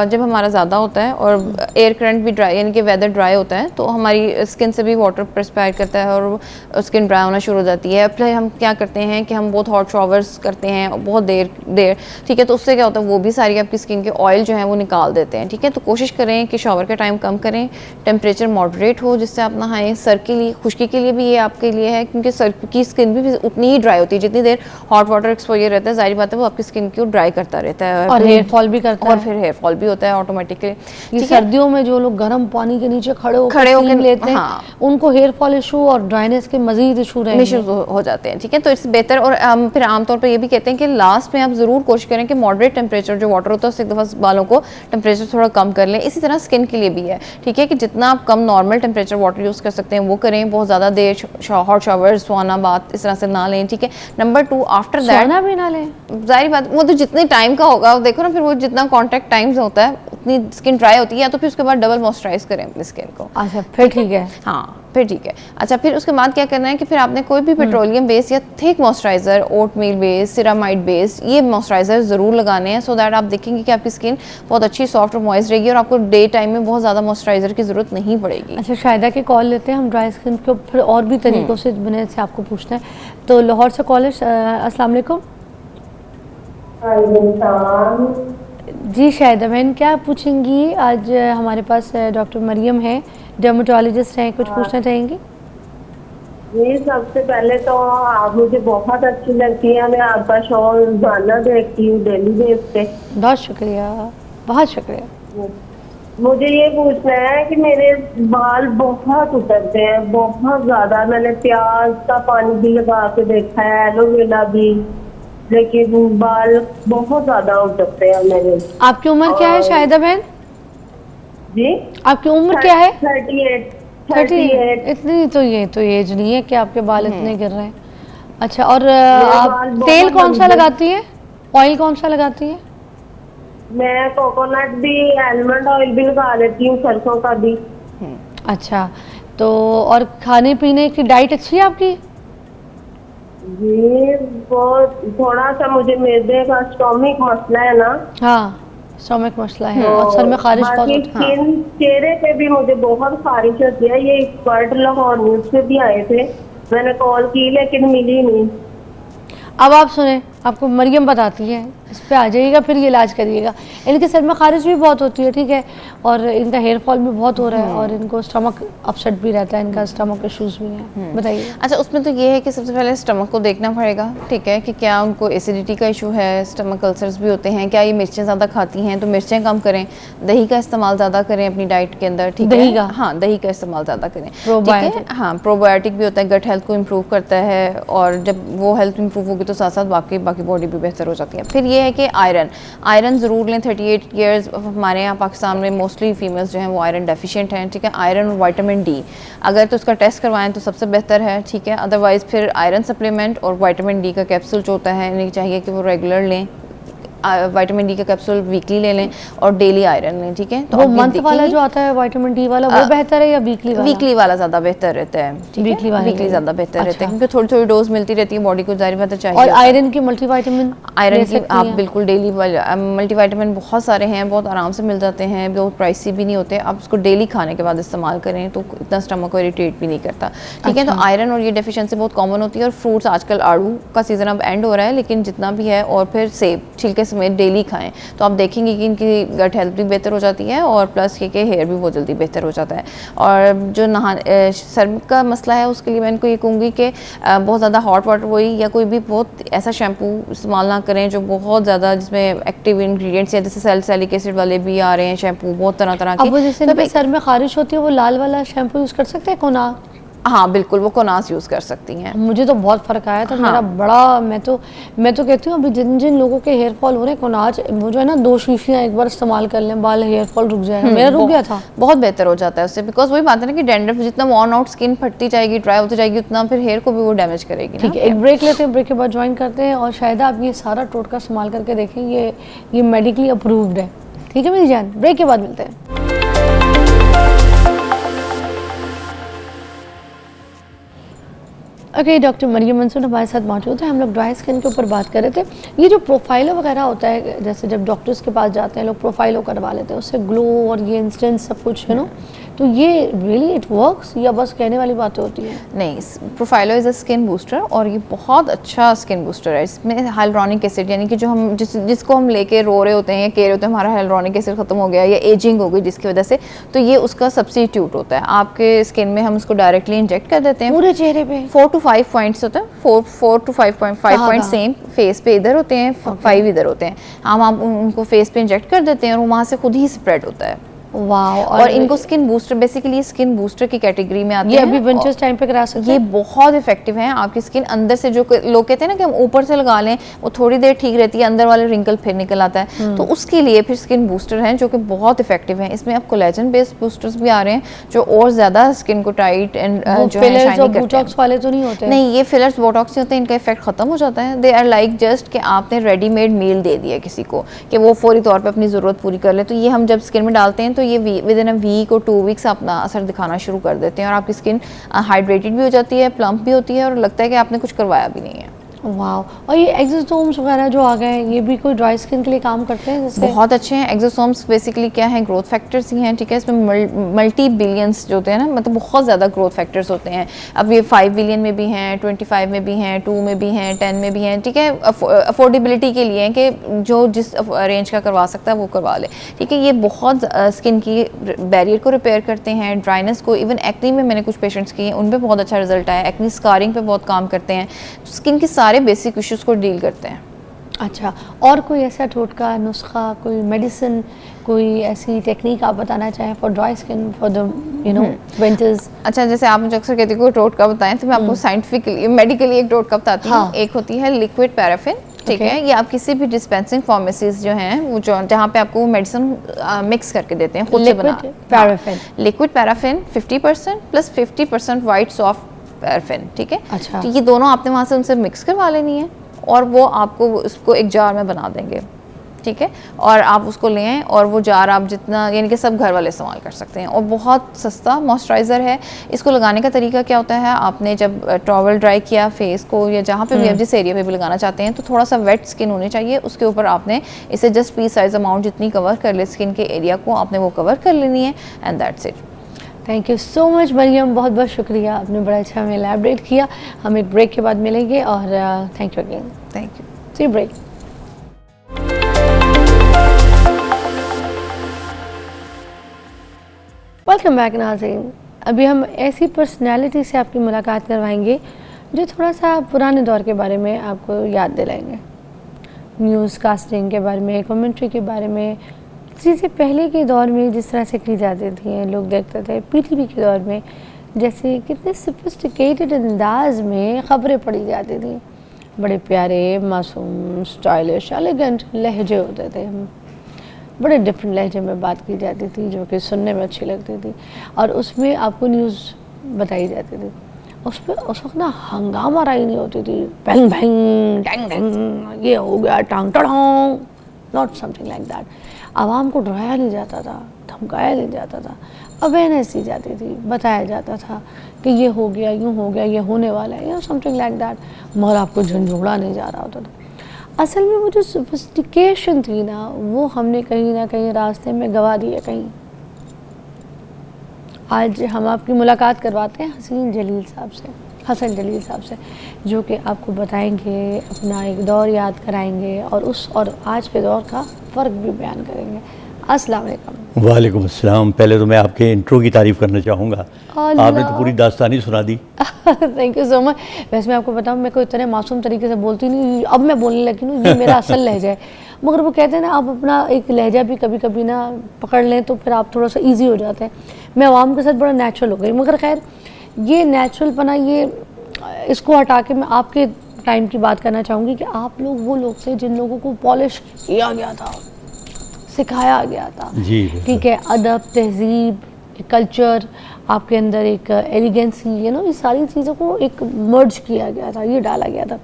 जब हमारा ज़्यादा होता है और एयर करंट भी ड्राई यानी कि वेदर ड्राई होता है तो हमारी स्किन से भी वाटर परस्पायर करता है और स्किन ड्राई होना शुरू हो जाती है। फिर हम क्या करते हैं कि हम बहुत हॉट शॉवर्स करते हैं बहुत देर, ठीक है, तो उससे क्या होता है वो भी सारी आपकी स्किन के ऑयल जो है वो निकाल देते हैं, ठीक है। तो कोशिश करें कि शॉवर का टाइम कम करें, टेम्परेचर मॉडरेट हो जिससे आप नहाएं। सर के लिए, खुश्की के लिए भी ये आपके लिए है, क्योंकि सर की स्किन भी उतनी ही ड्राई होती है जितनी देर हॉट वाटर एक्सपोजर रहता है, जाहिर बात है वो आपकी स्किन को ड्राई करता रहता है और हेयर फॉल भी करता है, और फिर हेयर फॉल भी होता है ऑटोमेटिकली। ये सर्दियों में जो लोग गर्म पानी के नीचे खड़े होकर लेते हैं, हाँ, उनको हेयर फॉल इशू और ड्राइनेस के मजीद इशू हो जाते हैं, ठीक है। तो इससे बेहतर, और फिर आमतौर पर ये भी कहते हैं कि लास्ट में आप जरूर कोशिश करें कि मॉडरेट टेम्परेचर जो वाटर होता है उससे एक दफ़ा बालों को टेम्परेचर थोड़ा कम कर लें। इसी तरह स्किन के लिए भी है, ठीक है, कि जितना आप कम नॉर्मल टेम्परेचर वाटर यूज़ कर सकते हैं वो करें। बहुत ज़्यादा देर हॉट शावर, सोना बात इस तरह से ना लें, ठीक है। नंबर 2, आफ्टर दैट भी ना लें, जाहिर बात वो तो जितने टाइम का होगा देखो ना, फिर वो जितना कॉन्टैक्ट टाइम्स होता है उतनी स्किन ड्राई होती है, या तो फिर उसके बाद डबल मॉइस्चराइज करें अपनी स्किन को। अच्छा, फिर ठीक है, हाँ फिर ठीक है। अच्छा, फिर उसके बाद क्या करना है कि फिर आपने कोई भी पेट्रोलियम बेस या थिक मॉइस्चराइजर, ओट मील बेस, सिरामाइड बेस, ये मॉइस्चराइजर ज़रूर लगाने हैं, सो दैट आप देखेंगे कि आपकी स्किन बहुत अच्छी सॉफ्ट और मॉइस्ट रहेगी और आपको डे टाइम में बहुत ज़्यादा मॉइस्चराइजर की ज़रूरत नहीं पड़ेगी। अच्छा, शायदा की कॉल लेते हैं हम ड्राई स्किन के फिर और भी तरीक़ों से मैंने से आपको पूछना है। तो लाहौर से कॉलर, अस्सलाम वालेकुम। जी शाहिदा बहन, क्या पूछेंगी? आज हमारे पास डॉक्टर मरियम है, डर्मेटोलॉजिस्ट हैं, कुछ पूछना चाहेंगी? जी, सबसे पहले तो आप मुझे बहुत अच्छी लगती है, मैं आपका शो रोजाना देखती हूँ डेली बेस पे। बहुत शुक्रिया, बहुत शुक्रिया। मुझे ये पूछना है कि मेरे बाल बहुत उतरते हैं, बहुत ज्यादा। मैंने प्याज का पानी भी लगा के देखा है, एलोवेरा भी, लेकिन बाल बहुत ज्यादा उतरते हैं मेरे। आपकी उम्र क्या है शाहिदा बहन? जी, आपकी उम्र क्या है? 38। इतनी तो ये एज नहीं है कि आपके बाल इतने गिर रहे हैं। अच्छा, और आप तेल कौन सा लगाती है, ऑयल कौन सा लगाती है? मैं कोकोनट भी, आलमंड ऑयल भी लगा लेती हूँ, सरसों का भी। अच्छा, तो और खाने पीने की डाइट अच्छी है आपकी? जी, वो थोड़ा सा मुझे मैदे का स्टोमिक मसला है ना। हाँ, स्टोमिक मसला है और सर में खारिश बहुत होती है। हाँ। चेहरे पे भी मुझे बहुत खारिश होती है। ये एक्सपर्ट लाहौर न्यूज़ से भी आए थे, मैंने कॉल की लेकिन मिली नहीं। अब आप सुने, आपको मरियम बताती है, इस पे आ जाइएगा, फिर ये इलाज करिएगा। इनके सर में खारिश भी बहुत होती है, ठीक है, और इनका हेयर फॉल भी बहुत हो रहा है, और इनको स्टमक अपसेट भी रहता है, इनका स्टमक इश्यूज भी हैं। बताइए। अच्छा, उसमें तो ये है कि सबसे पहले स्टमक को देखना पड़ेगा, ठीक है, कि क्या उनको एसिडिटी का इशू है, स्टमक अल्सर्स भी होते हैं, क्या ये मिर्चें ज़्यादा खाती हैं, तो मिर्चें कम करें, दही का इस्तेमाल ज़्यादा करें अपनी डाइट के अंदर, ठीक है। दही का? हाँ, दही का इस्तेमाल ज़्यादा करें, ठीक प्रोबायोटिक। है। हाँ, प्रोबायोटिक भी होता है, गट हेल्थ को इम्प्रूव करता है, और जब वो हेल्थ इम्प्रूव होगी तो साथ साथ बाकी बॉडी भी बेहतर हो जाती है। फिर ये है कि आयरन ज़रूर लें। 38 ईयर्स हमारे यहाँ पाकिस्तान में मोस्टली फीमेल्स जो हैं वो आयरन डेफिशिएंट हैं, ठीक है। आयरन और विटामिन डी अगर तो उसका टेस्ट करवाएं तो सबसे बेहतर है, ठीक है। अदरवाइज़ फिर आयरन सप्लीमेंट और विटामिन डी का कैप्सूल जो होता है, इन्हें चाहिए कि वो रेगुलर लें। विटामिन डी का कैप्सूल वीकली ले लें और डेली आयरन लें, ठीक है। तो वो मंथ वाला जो आता है विटामिन डी वाला, वो बेहतर है या वीकली वाला? वीकली वाला ज़्यादा बेहतर रहता है, ठीक है। वीकली ज़्यादा बेहतर रहता है, क्योंकि थोड़ी थोड़ी डोज मिलती रहती है बॉडी को, जाहिर बात है चाहिए। और आयरन की मल्टीविटामिन, आयरन की आप बिल्कुल डेली मल्टीविटामिन बहुत सारे हैं, बहुत आराम से मिल जाते हैं, बहुत प्राइसी भी नहीं होते। आप उसको डेली खाने के बाद इस्तेमाल करें तो इतना स्टमक को इरिटेट भी नहीं करता, ठीक है। तो आयरन और ये डेफिशिएंसी बहुत कॉमन होती है। और फ्रूट्स आजकल आड़ू का सीज़न अब एंड हो रहा है, लेकिन जितना भी है, और फिर सेब छिलके समेत डेली खाएं, तो आप देखेंगे कि इनकी गट हेल्थ भी बेहतर हो जाती है, और प्लस ये कि हेयर भी बहुत जल्दी बेहतर हो जाता है। और जो सर का मसला है उसके लिए मैं इनको ये कहूँगी कि बहुत ज़्यादा हॉट वाटर वही या कोई भी बहुत ऐसा शैम्पू इस्तेमाल ना करें जो बहुत ज़्यादा जिसमें एक्टिव इंग्रेडिएंट्स या जैसे सैलिसिलिक एसिड वाले भी आ रहे हैं शैम्पू बहुत तरह तरह के। अब वो जैसे सर में खारिश होती है, वो लाल वाला शैम्पू यूज़ कर सकते हैं, कोना? हाँ बिल्कुल, वो कोनास यूज़ कर सकती हैं। मुझे तो बहुत फ़र्क आया था। हाँ। मेरा बड़ा मैं तो कहती हूँ अभी जिन जिन लोगों के हेयर फॉल हो रहे हैं, कोनाज वो जो है ना, 2 शीशियाँ एक बार इस्तेमाल कर लें, बाल हेयर फॉल रुक जाएगा। मेरा रुक गया था, बहुत बेहतर हो जाता है उससे। बिकॉज वही बात है ना कि डैंड्रफ जितना वॉर्न आउट स्किन फटती जाएगी, ड्राई होती जाएगी, उतना फिर हेयर को भी वो डैमेज करेगी। ठीक है, एक ब्रेक लेते हैं, ब्रेक के बाद ज्वाइन करते हैं। और शायद आप ये सारा टोटका इस्तेमाल करके देखें, ये मेडिकली अप्रूव्ड है, ठीक है मेरी जान। ब्रेक के बाद मिलते हैं। ओके, डॉक्टर मरियम मंसूर हमारे साथ मौजूद है। हम लोग ड्राई स्किन के ऊपर बात कर रहे थे। ये जो प्रोफाइलो वगैरह होता है, जैसे जब डॉक्टर्स के पास जाते हैं लोग प्रोफाइलो करवा लेते हैं, उससे ग्लो और ये इंस्टेंट सब कुछ है ना, तो ये रियली इट वर्क्स या बस कहने वाली बातें होती हैं? नहीं, प्रोफाइलो इज़ अ स्किन बूस्टर और ये बहुत अच्छा स्किन बूस्टर है। इसमें हाइलुरोनिक एसिड, यानी कि जो हम जिसको हम लेके रो रहे होते हैं या कह रहे होते हैं हमारा हाइलुरोनिक एसिड ख़त्म हो गया या एजिंग हो गई जिसकी वजह से, तो ये उसका सब्स्टिट्यूट होता है आपके स्किन में। हम उसको डायरेक्टली इंजेक्ट कर देते हैं पूरे चेहरे पे। 4 to 5 पॉइंट्स होते हैं, 4 to 5 पॉइंट सेम फेस पे इधर होते हैं, 5 इधर होते हैं। हम उनको फेस पे इंजेक्ट कर देते हैं और वहाँ से खुद ही स्प्रेड होता है। वाह। और इनको skin booster, basically skin booster की कैटेगरी में आते हैं। ये अभी विंटर्स टाइम पे करा सकते हैं। ये बहुत इफेक्टिव हैं आपकी स्किन अंदर से। जो लोग कहते हैं ना कि हम ऊपर से लगा लें वो थोड़ी देर ठीक रहती है, अंदर वाले रिंकल फिर निकल आता है, तो उसके लिए फिर स्किन बूस्टर हैं जो कि बहुत इफेक्टिव हैं। इसमें अब कोलेजन बेस्ड बूस्टर्स भी आ रहे हैं जो और ज्यादा स्किन को टाइट एंड जो है शाइनी करते हैं। वाले तो नहीं होते? नहीं, ये फिलर्स बोटॉक्स नहीं होते, इनका इफेक्ट खत्म हो जाता है। दे आर लाइक जस्ट कि आपने रेडीमेड मील दे दिया किसी को कि वो फौरी तौर पर अपनी ज़रूरत पूरी कर ले। तो ये हम जब स्किन में डालते हैं तो ये विद इन वीक और 2 वीक्स अपना असर दिखाना शुरू कर देते हैं और आपकी स्किन हाइड्रेटेड भी हो जाती है, प्लम्प भी होती है और लगता है कि आपने कुछ करवाया भी नहीं है। वाह। और ये एक्सोसोम्स वगैरह जो आ गए हैं, ये भी कोई ड्राई स्किन के लिए काम करते हैं? जैसे बहुत अच्छे हैं। एक्सोसोम्स बेसिकली क्या है, ग्रोथ फैक्टर्स ही हैं, ठीक है। इसमें मल्टी बिलियंस जो होते हैं ना, मतलब बहुत ज़्यादा ग्रोथ फैक्टर्स होते हैं। अब ये 5 बिलियन में भी हैं, 25 में भी हैं, 2 में भी हैं, 10 में भी हैं, ठीक है। अफोर्डेबिलिटी के लिए कि जो जिस रेंज का करवा सकता है वो करवा ले, ठीक है। ये बहुत स्किन की बैरियर को रिपेयर करते हैं, ड्राइनेस को। इवन एक्नी में मैंने कुछ पेशेंट्स किए हैं, उन पर बहुत अच्छा रिजल्ट आया। एक्नी स्कारिंग पे बहुत काम करते हैं, स्किन की सारे बेसिक इश्यूज को डील करते हैं। अच्छा, और कोई ऐसा टोटका, नुस्खा, कोई मेडिसिन, कोई ऐसी टेक्निक आप बताना चाहें for dry skin for the winters? अच्छा, जैसे आप मुझे अक्सर कहती है कोई टोटका बताएं, तो मैं आपको साइंटिफिकली मेडिकली एक टोटका बताती हूँ। एक होती है लिक्विड पैराफिन, ठीक है। ये आप किसी भी डिस्पेंसिंग फार्मेसीज जो हैं वो जहाँ पे आपको मेडिसिन मिक्स करके देते हैं, खुद से बना paraffin. Liquid paraffin 50% plus 50% white soft paraffin, ठीक है। अच्छा। तो ये दोनों आपने वहाँ से उनसे मिक्स करवा लेनी है और वो आपको उसको एक जार में बना देंगे, ठीक है। और आप उसको लें और वो जार आप जितना, यानी कि सब घर वाले इस्तेमाल कर सकते हैं और बहुत सस्ता मॉइस्चराइज़र है। इसको लगाने का तरीका क्या होता है, आपने जब टॉवल ड्राई किया फेस को या जहाँ पे भी आप जिस एरिया पे भी लगाना चाहते हैं, तो थोड़ा सा वेट स्किन होनी चाहिए। उसके ऊपर आपने इसे जस्ट पीस साइज अमाउंट जितनी कवर कर ले स्किन के एरिया को, आपने वो कवर कर लेनी है and that's it. Thank you so much Mariam, बहुत बहुत शुक्रिया, आपने बड़ा अच्छा हमें एलैबोरेट किया। हम एक ब्रेक के बाद मिलेंगे और thank you again. Thank you. See break. Welcome back नाज़रीन। अभी हम ऐसी पर्सनैलिटी से आपकी मुलाकात करवाएंगे जो थोड़ा सा पुराने दौर के बारे में आपको याद दिलाएंगे, न्यूज़ कास्टिंग के बारे में, कमेंट्री के बारे में, चीज़ें पहले के दौर में जिस तरह से की जाती थी, लोग देखते थे। पीटीवी के दौर में जैसे कितने सोफिस्टिकेटेड अंदाज में ख़बरें पढ़ी जाती थी, बड़े प्यारे, मासूम, स्टाइलिश, एलिगेंट लहजे होते थे, बड़े डिफरेंट लहजे में बात की जाती थी जो कि सुनने में अच्छी लगती थी, और उसमें आपको न्यूज़ बताई जाती थी। उसमें उस वक्त ना हंगामा राई नहीं होती थी, भैंग भैंग डैंग डैंग ये हो गया टांग टड़ोंग, नॉट समथिंग लाइक दैट। आवाम को डराया नहीं जाता था, धमकाया नहीं जाता था, अवेयरनेस दी जाती थी, बताया जाता था कि ये हो गया, यूँ हो गया, ये होने वाला है, या समथिंग लाइक दैट, मगर आपको झंझोड़ा नहीं जा रहा होता था। असल में वो जो सोफिस्टिकेशन थी ना, वो हमने कहीं ना कहीं रास्ते में गवा दी है कहीं। आज हम आपकी मुलाकात करवाते हैं हसन जलील साहब से, जो कि आपको बताएंगे, अपना एक दौर याद कराएंगे और उस और आज के दौर का फ़र्क भी बयान करेंगे। अस्सलाम वालेकुम। वालेकुम अस्सलाम। पहले तो मैं आपके इंट्रो की तारीफ़ करना चाहूँगा, आपने तो पूरी दास्तानी सुना दी। Thank you so much. वैसे मैं आपको बताऊँ, मैं कोई इतने मासूम तरीके से बोलती नहीं, अब मैं बोलने लगी हूँ, ये मेरा असल लहजा है। मगर वो कहते हैं ना, आप अपना एक लहजा भी कभी कभी ना पकड़ लें तो फिर आप थोड़ा सा ईजी हो जाते हैं। मैं आवाम के साथ बड़ा नेचुरल हो गई, मगर खैर ये नेचुरल पना, ये इसको हटा के मैं आपके टाइम की बात करना चाहूँगी कि आप लोग वो लोग थे जिन लोगों को पॉलिश किया गया था, सिखाया गया था। जी ठीक है, अदब, तहजीब, कल्चर, आपके अंदर एक एलिगेंसी, ये सारी चीज़ों को एक मर्ज किया गया था, ये डाला गया था।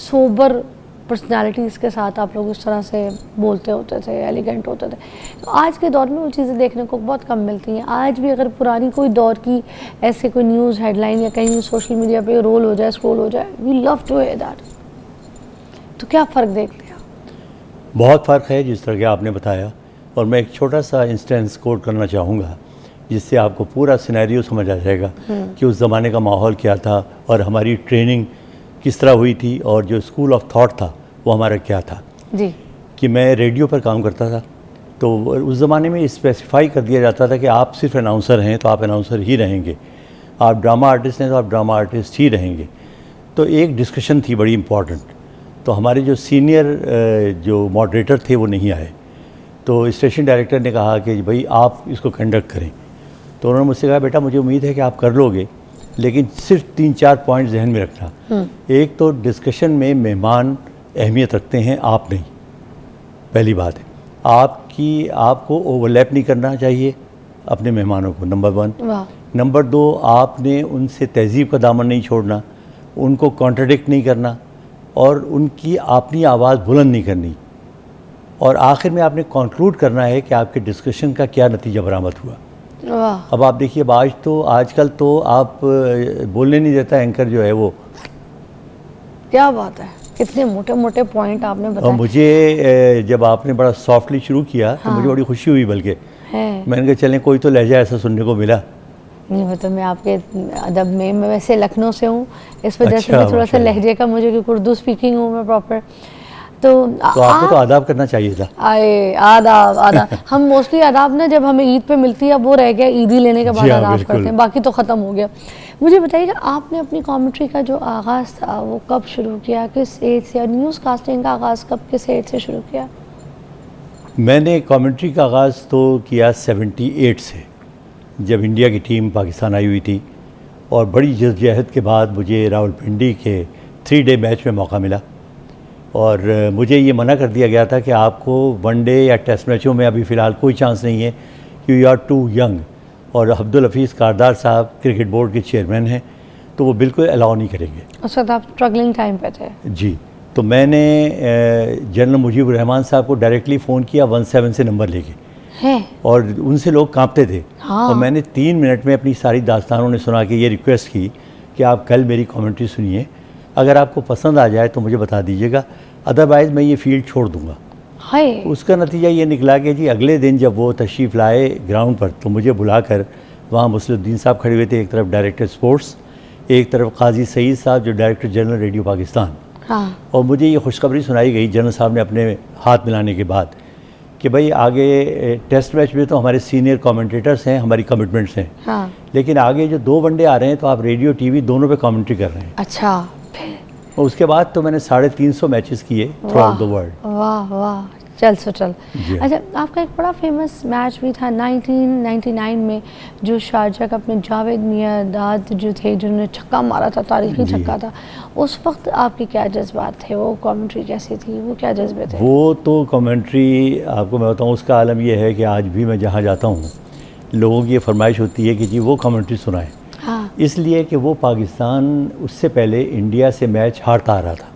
सोबर पर्सनालिटीज़ के साथ आप लोग इस तरह से बोलते होते थे, एलिगेंट होते थे। तो आज के दौर में वो चीज़ें देखने को बहुत कम मिलती हैं। आज भी अगर पुरानी कोई दौर की ऐसे कोई न्यूज़ हेडलाइन या कहीं सोशल मीडिया पे रोल हो जाए, स्क्रॉल हो जाए, we love to hear that. तो क्या फ़र्क देखते हैं? बहुत फ़र्क है जिस तरह के आपने बताया, और मैं एक छोटा सा इंस्टेंस कोट करना चाहूँगा जिससे आपको पूरा सिनेरियो समझ आ जाएगा कि उस ज़माने का माहौल क्या था और हमारी ट्रेनिंग किस तरह हुई थी, और जो स्कूल ऑफ थॉट था वो हमारा क्या था। जी। कि मैं रेडियो पर काम करता था, तो उस ज़माने में स्पेसिफाई कर दिया जाता था कि आप सिर्फ अनाउंसर हैं तो आप अनाउंसर ही रहेंगे, आप ड्रामा आर्टिस्ट हैं तो आप ड्रामा आर्टिस्ट ही रहेंगे। तो एक डिस्कशन थी बड़ी इम्पॉर्टेंट, तो हमारे जो सीनियर जो मॉडरेटर थे वो नहीं आए, तो स्टेशन डायरेक्टर ने कहा कि भाई आप इसको कंडक्ट करें। तो उन्होंने मुझसे कहा, बेटा मुझे उम्मीद है कि आप कर लोगे, लेकिन सिर्फ 3-4 पॉइंट जहन में रखना। एक तो डिस्कशन में मेहमान अहमियत रखते हैं, आप नहीं, पहली बात है। आपको ओवरलैप नहीं करना चाहिए अपने मेहमानों को, नंबर 1। नंबर 2, आपने उनसे तहजीब का दामन नहीं छोड़ना, उनको कॉन्ट्रडिक्ट नहीं करना और उनकी अपनी आवाज़ बुलंद नहीं करनी। और आखिर में आपने कंक्लूड करना है कि आपके डिस्कशन का क्या नतीजा बरामद हुआ। अब आप देखिए, आजकल तो आप बोलने नहीं देता एंकर जो है वो। क्या बात है, कितने मोटे मोटे पॉइंट आपने बताए। और मुझे जब आपने बड़ा सॉफ्टली शुरू किया तो मुझे बड़ी खुशी हुई, बल्कि मैंने कहा चलें कोई तो लहजा ऐसा सुनने को मिला। नहीं, मतलब मैं आपके अदब में, मैं वैसे लखनऊ से हूँ, इस वजह से मैं थोड़ा सा लहजे का, मुझे क्योंकि उर्दू स्पीकिंग हूँ मैं प्रॉपर, तो आपको तो आदाब करना चाहिए था। आदाब हम मोस्टली आदाब ना जब हमें ईद पे मिलती है, अब वो रह गया, ईदी लेने के बाद आदाब करते हैं, बाकी तो ख़त्म हो गया। मुझे बताइएगा, आपने अपनी कॉमेंट्री का जो आगाज़ था वो कब शुरू किया, किस एज से, और न्यूज़ कास्टिंग का आगाज़ कब, किस एज से शुरू किया? मैंने कॉमेंट्री का आगाज़ तो किया 78 से, जब इंडिया की टीम पाकिस्तान आई हुई थी, और बड़ी जद्दोजहद के बाद मुझे रावलपिंडी के 3 डे मैच में मौका मिला, और मुझे ये मना कर दिया गया था कि आपको वनडे या टेस्ट मैचों में अभी फ़िलहाल कोई चांस नहीं है, कि यू आर टू यंग। और अब्दुल हफीज़ कारदार साहब क्रिकेट बोर्ड के चेयरमैन हैं, तो वो बिल्कुल अलाउ नहीं करेंगे। उस वक्त आप स्ट्रगलिंग टाइम पे थे? जी। तो मैंने जनरल मुजीबुर रहमान साहब को डायरेक्टली फ़ोन किया 17 से नंबर लेके, और उनसे लोग कांपते थे। और मैंने 3 मिनट में अपनी सारी दास्तानों ने सुना के ये रिक्वेस्ट की कि आप कल मेरी कमेंट्री सुनिए, अगर आपको पसंद आ जाए तो मुझे बता दीजिएगा, अदरवाइज़ मैं ये फील्ड छोड़ दूँगा। उसका नतीजा ये निकला कि जी अगले दिन जब वो तशरीफ़ लाए ग्राउंड पर, तो मुझे बुलाकर वहाँ मुस्लिउद्दीन साहब खड़े हुए थे, एक तरफ डायरेक्टर स्पोर्ट्स, एक तरफ काजी सईद साहब जो डायरेक्टर जनरल रेडियो पाकिस्तान, हाँ। और मुझे ये खुशखबरी सुनाई गई जनरल साहब ने अपने हाथ मिलाने के बाद कि भाई आगे टेस्ट मैच में तो हमारे सीनियर कमेंटेटर्स हैं, हमारी कमिटमेंट्स हैं, हाँ। लेकिन आगे जो 2 वनडे आ रहे हैं तो आप रेडियो टीवी दोनों पे कमेंट्री कर रहे हैं। अच्छा। और उसके बाद तो मैंने 350 मैचेस किए थ्रू आउट द वर्ल्ड। वाह वाह, चल सो चल। जी। अच्छा, आपका एक बड़ा फेमस मैच भी था 1999 में, जो शारजा कप में जावेद मियांदाद जो थे जिन्होंने छक्का मारा था, तारीखी जी। छक्का था, उस वक्त आपके क्या जज्बात थे? वो कमेंट्री कैसी थी? वो क्या जज्बे थे? वो तो कमेंट्री आपको मैं बताऊँ, उसका आलम यह है कि आज भी मैं जहाँ जाता हूँ लोगों की ये फरमाइश होती है कि जी वो कमेंट्री सुनाएं। हाँ। इसलिए कि वो पाकिस्तान उससे पहले इंडिया से मैच हारता आ रहा था,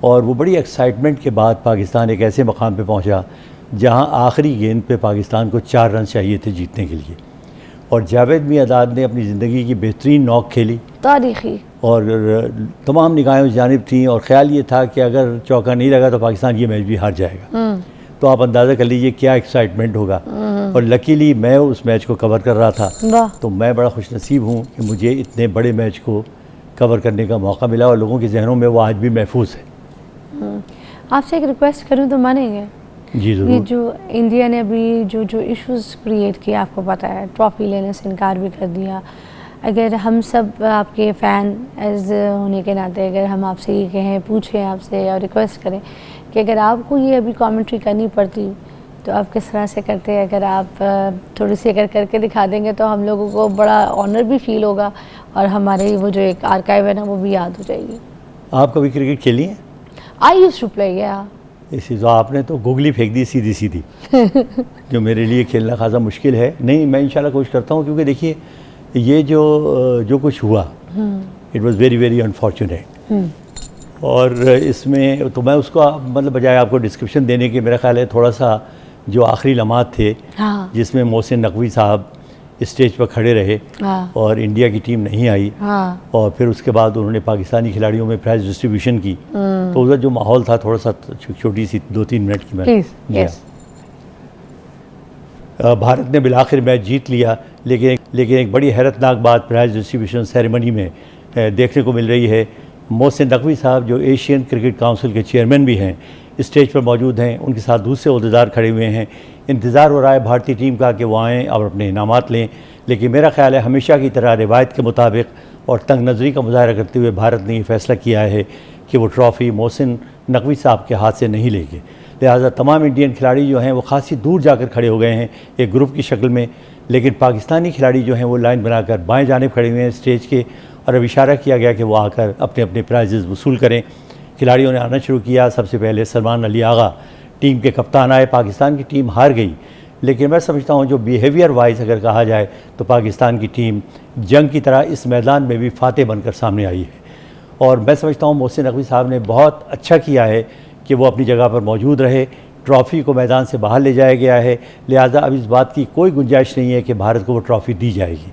और वो बड़ी एक्साइटमेंट के बाद पाकिस्तान एक ऐसे मकाम पे पहुंचा जहां आखिरी गेंद पे पाकिस्तान को 4 रन चाहिए थे जीतने के लिए, और जावेद मियांदाद ने अपनी ज़िंदगी की बेहतरीन नॉक खेली, तारीखी। और तमाम निगाहें उस जानिब थीं, और ख़्याल ये था कि अगर चौका नहीं लगा तो पाकिस्तान ये मैच भी हार जाएगा। तो आप अंदाज़ा कर लीजिए क्या एक्साइटमेंट होगा। और लकीली मैं उस मैच को कवर कर रहा था, तो मैं बड़ा खुशनसीब हूँ कि मुझे इतने बड़े मैच को कवर करने का मौका मिला, और लोगों के जहनों में वो आज भी महफूज है। आपसे एक रिक्वेस्ट करूं तो मानेंगे? जी ये ज़रूर। जो इंडिया ने अभी जो इश्यूज क्रिएट किए, आपको पता है, ट्रॉफी लेने से इनकार भी कर दिया। अगर हम सब आपके फ़ैन एज होने के नाते अगर हम आपसे ये कहें, पूछें आपसे और रिक्वेस्ट करें कि अगर आपको ये अभी कमेंट्री करनी पड़ती तो आप किस तरह से करते? अगर आप थोड़ी सी अगर करके दिखा देंगे तो हम लोगों को बड़ा ऑनर भी फील होगा, और हमारे वो जो एक आर्काइव है ना वो भी याद हो जाएगी। आप कभी क्रिकेट खेली हैं? आई यूज्ड टू प्ले, या इसी तो आपने तो गुगली फेंक दी सीधी सीधी जो मेरे लिए खेलना खासा मुश्किल है। नहीं, मैं इंशाल्लाह कोशिश करता हूँ, क्योंकि देखिए ये जो कुछ हुआ, it was very very unfortunate, और इसमें तो मैं उसको मतलब बजाय आपको डिस्क्रिप्शन देने के, मेरा ख्याल है थोड़ा सा जो आखिरी लम्हात थे, हाँ। जिसमें मोहसिन नकवी साहब स्टेज पर खड़े रहे, हाँ। और इंडिया की टीम नहीं आई, हाँ। और फिर उसके बाद उन्होंने पाकिस्तानी खिलाड़ियों में प्राइज डिस्ट्रीब्यूशन की, तो उधर जो माहौल था थोड़ा सा छोटी सी 2-3 मिनट की मैं। प्लीज़। जी हाँ। भारत ने बिलाखिर मैच जीत लिया, लेकिन एक बड़ी हैरतनाक बात प्राइज डिस्ट्रीब्यूशन सेरेमनी में देखने को मिल रही है। मोहसिन नकवी साहब जो एशियन क्रिकेट काउंसिल के चेयरमैन भी हैं, स्टेज पर मौजूद हैं, उनके साथ दूसरे ओहदेदार खड़े हुए हैं। इंतज़ार हो रहा है भारतीय टीम का कि वो आएँ और अपने इनामात लें, लेकिन मेरा ख्याल है हमेशा की तरह रिवायत के मुताबिक और तंग नज़री का मुजाहरा करते हुए भारत ने ये फ़ैसला किया है कि वो ट्रॉफ़ी मोहसिन नकवी साहब के हाथ से नहीं लेंगे। लिहाजा तमाम इंडियन खिलाड़ी जो हैं वो खासी दूर जाकर खड़े हो गए हैं एक ग्रुप की शक्ल में, लेकिन पाकिस्तानी खिलाड़ी जो हैं वो लाइन बनाकर बाएँ जानिब खड़े हुए हैं स्टेज के, और अब इशारा किया गया कि वो आकर अपने अपने प्राइजेज़ वसूल करें। खिलाड़ियों ने आना शुरू किया। सबसे पहले सलमान अली आगा टीम के कप्तान आए। पाकिस्तान की टीम हार गई, लेकिन मैं समझता हूँ जो बिहेवियर वाइज अगर कहा जाए तो पाकिस्तान की टीम जंग की तरह इस मैदान में भी फातेह बनकर सामने आई है, और मैं समझता हूँ मोहसिन नकवी साहब ने बहुत अच्छा किया है कि वो अपनी जगह पर मौजूद रहे। ट्रॉफ़ी को मैदान से बाहर ले जाया गया है, लिहाजा अब इस बात की कोई गुंजाइश नहीं है कि भारत को वो ट्रॉफ़ी दी जाएगी।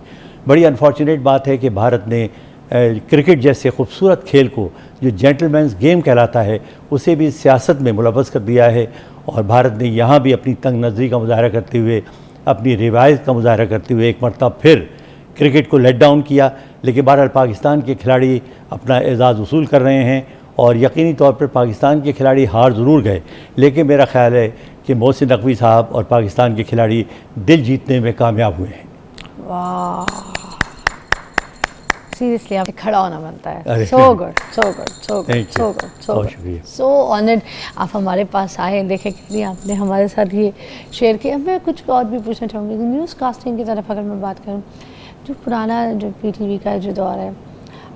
बड़ी अनफॉर्चुनेट बात है कि भारत ने क्रिकेट जैसे खूबसूरत खेल को, जो जेंटलमैन्स गेम कहलाता है, उसे भी सियासत में मुलव्वस कर दिया है, और भारत ने यहाँ भी अपनी तंग नज़री का मुजाहरा करते हुए, अपनी रिवायत का मुजाहरा करते हुए एक मरतबा फिर क्रिकेट को लेट डाउन किया। लेकिन बहरहाल पाकिस्तान के खिलाड़ी अपना एजाज़ वसूल कर रहे हैं, और यकीनी तौर पर पाकिस्तान के खिलाड़ी हार ज़रूर गए, लेकिन मेरा ख़्याल है कि मोहसिन नकवी साहब और पाकिस्तान के खिलाड़ी दिल जीतने में कामयाब हुए हैं। वाह, सीरियसली आप खड़ा होना बनता है। So good, so good, so good, Thank you. So good, so बहुत गुड, शुक्रिया। सो ऑनर्ड आप हमारे पास आए। देखे कि आपने हमारे साथ ये शेयर किया। मैं कुछ और भी पूछना चाहूँगी कि न्यूज़ कास्टिंग की तरफ अगर मैं बात करूँ, जो पुराना जो PTV का जो दौर है,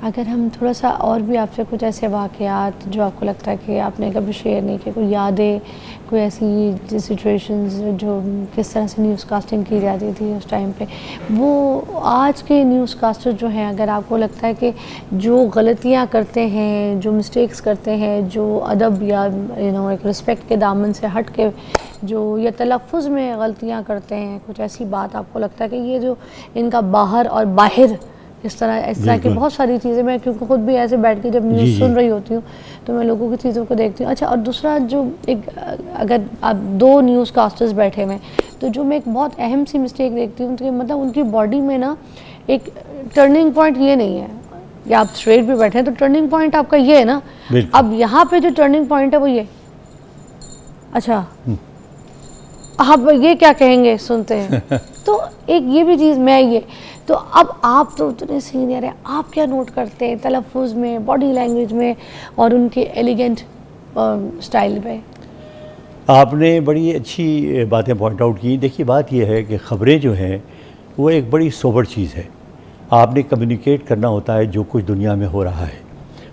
अगर हम थोड़ा सा और भी आपसे कुछ ऐसे वाक़यात जो आपको लगता है कि आपने कभी शेयर नहीं किए, कोई यादें, कोई ऐसी सिचुएशंस जो किस तरह से न्यूज़ कास्टिंग की जाती थी उस टाइम पे, वो आज के न्यूज़ कास्टर जो हैं, अगर आपको लगता है कि जो गलतियाँ करते हैं, जो मिस्टेक्स करते हैं, जो अदब या एक रिस्पेक्ट के दामन से हट के जो या तलफ़ुज़ में गलतियाँ करते हैं, कुछ ऐसी बात आपको लगता है कि ये जो इनका बाहर और बाहर इस तरह की बहुत सारी चीज़ें, मैं क्योंकि ख़ुद भी ऐसे बैठ के जब न्यूज़ सुन रही होती हूँ तो मैं लोगों की चीज़ों को देखती हूँ। अच्छा, और दूसरा जो एक, अगर आप 2 न्यूज़ कास्टर्स बैठे हुए तो जो मैं एक बहुत अहम सी मिस्टेक देखती हूँ कि मतलब उनकी बॉडी में ना एक टर्निंग पॉइंट ये नहीं है, या आप स्ट्रेट भी बैठे हैं तो टर्निंग पॉइंट आपका ये है ना। अब यहाँ पे जो टर्निंग पॉइंट है वो ये, अच्छा आप ये क्या कहेंगे सुनते हैं तो एक ये भी चीज़ मैं ये, तो अब आप तो इतने सीनियर हैं, आप क्या नोट करते हैं तलफ़ुज़ में, बॉडी लैंग्वेज में और उनके एलिगेंट स्टाइल पे? आपने बड़ी अच्छी बातें पॉइंट आउट की। देखिए बात यह है कि ख़बरें जो हैं वो एक बड़ी सोबर चीज़ है। आपने कम्युनिकेट करना होता है जो कुछ दुनिया में हो रहा है,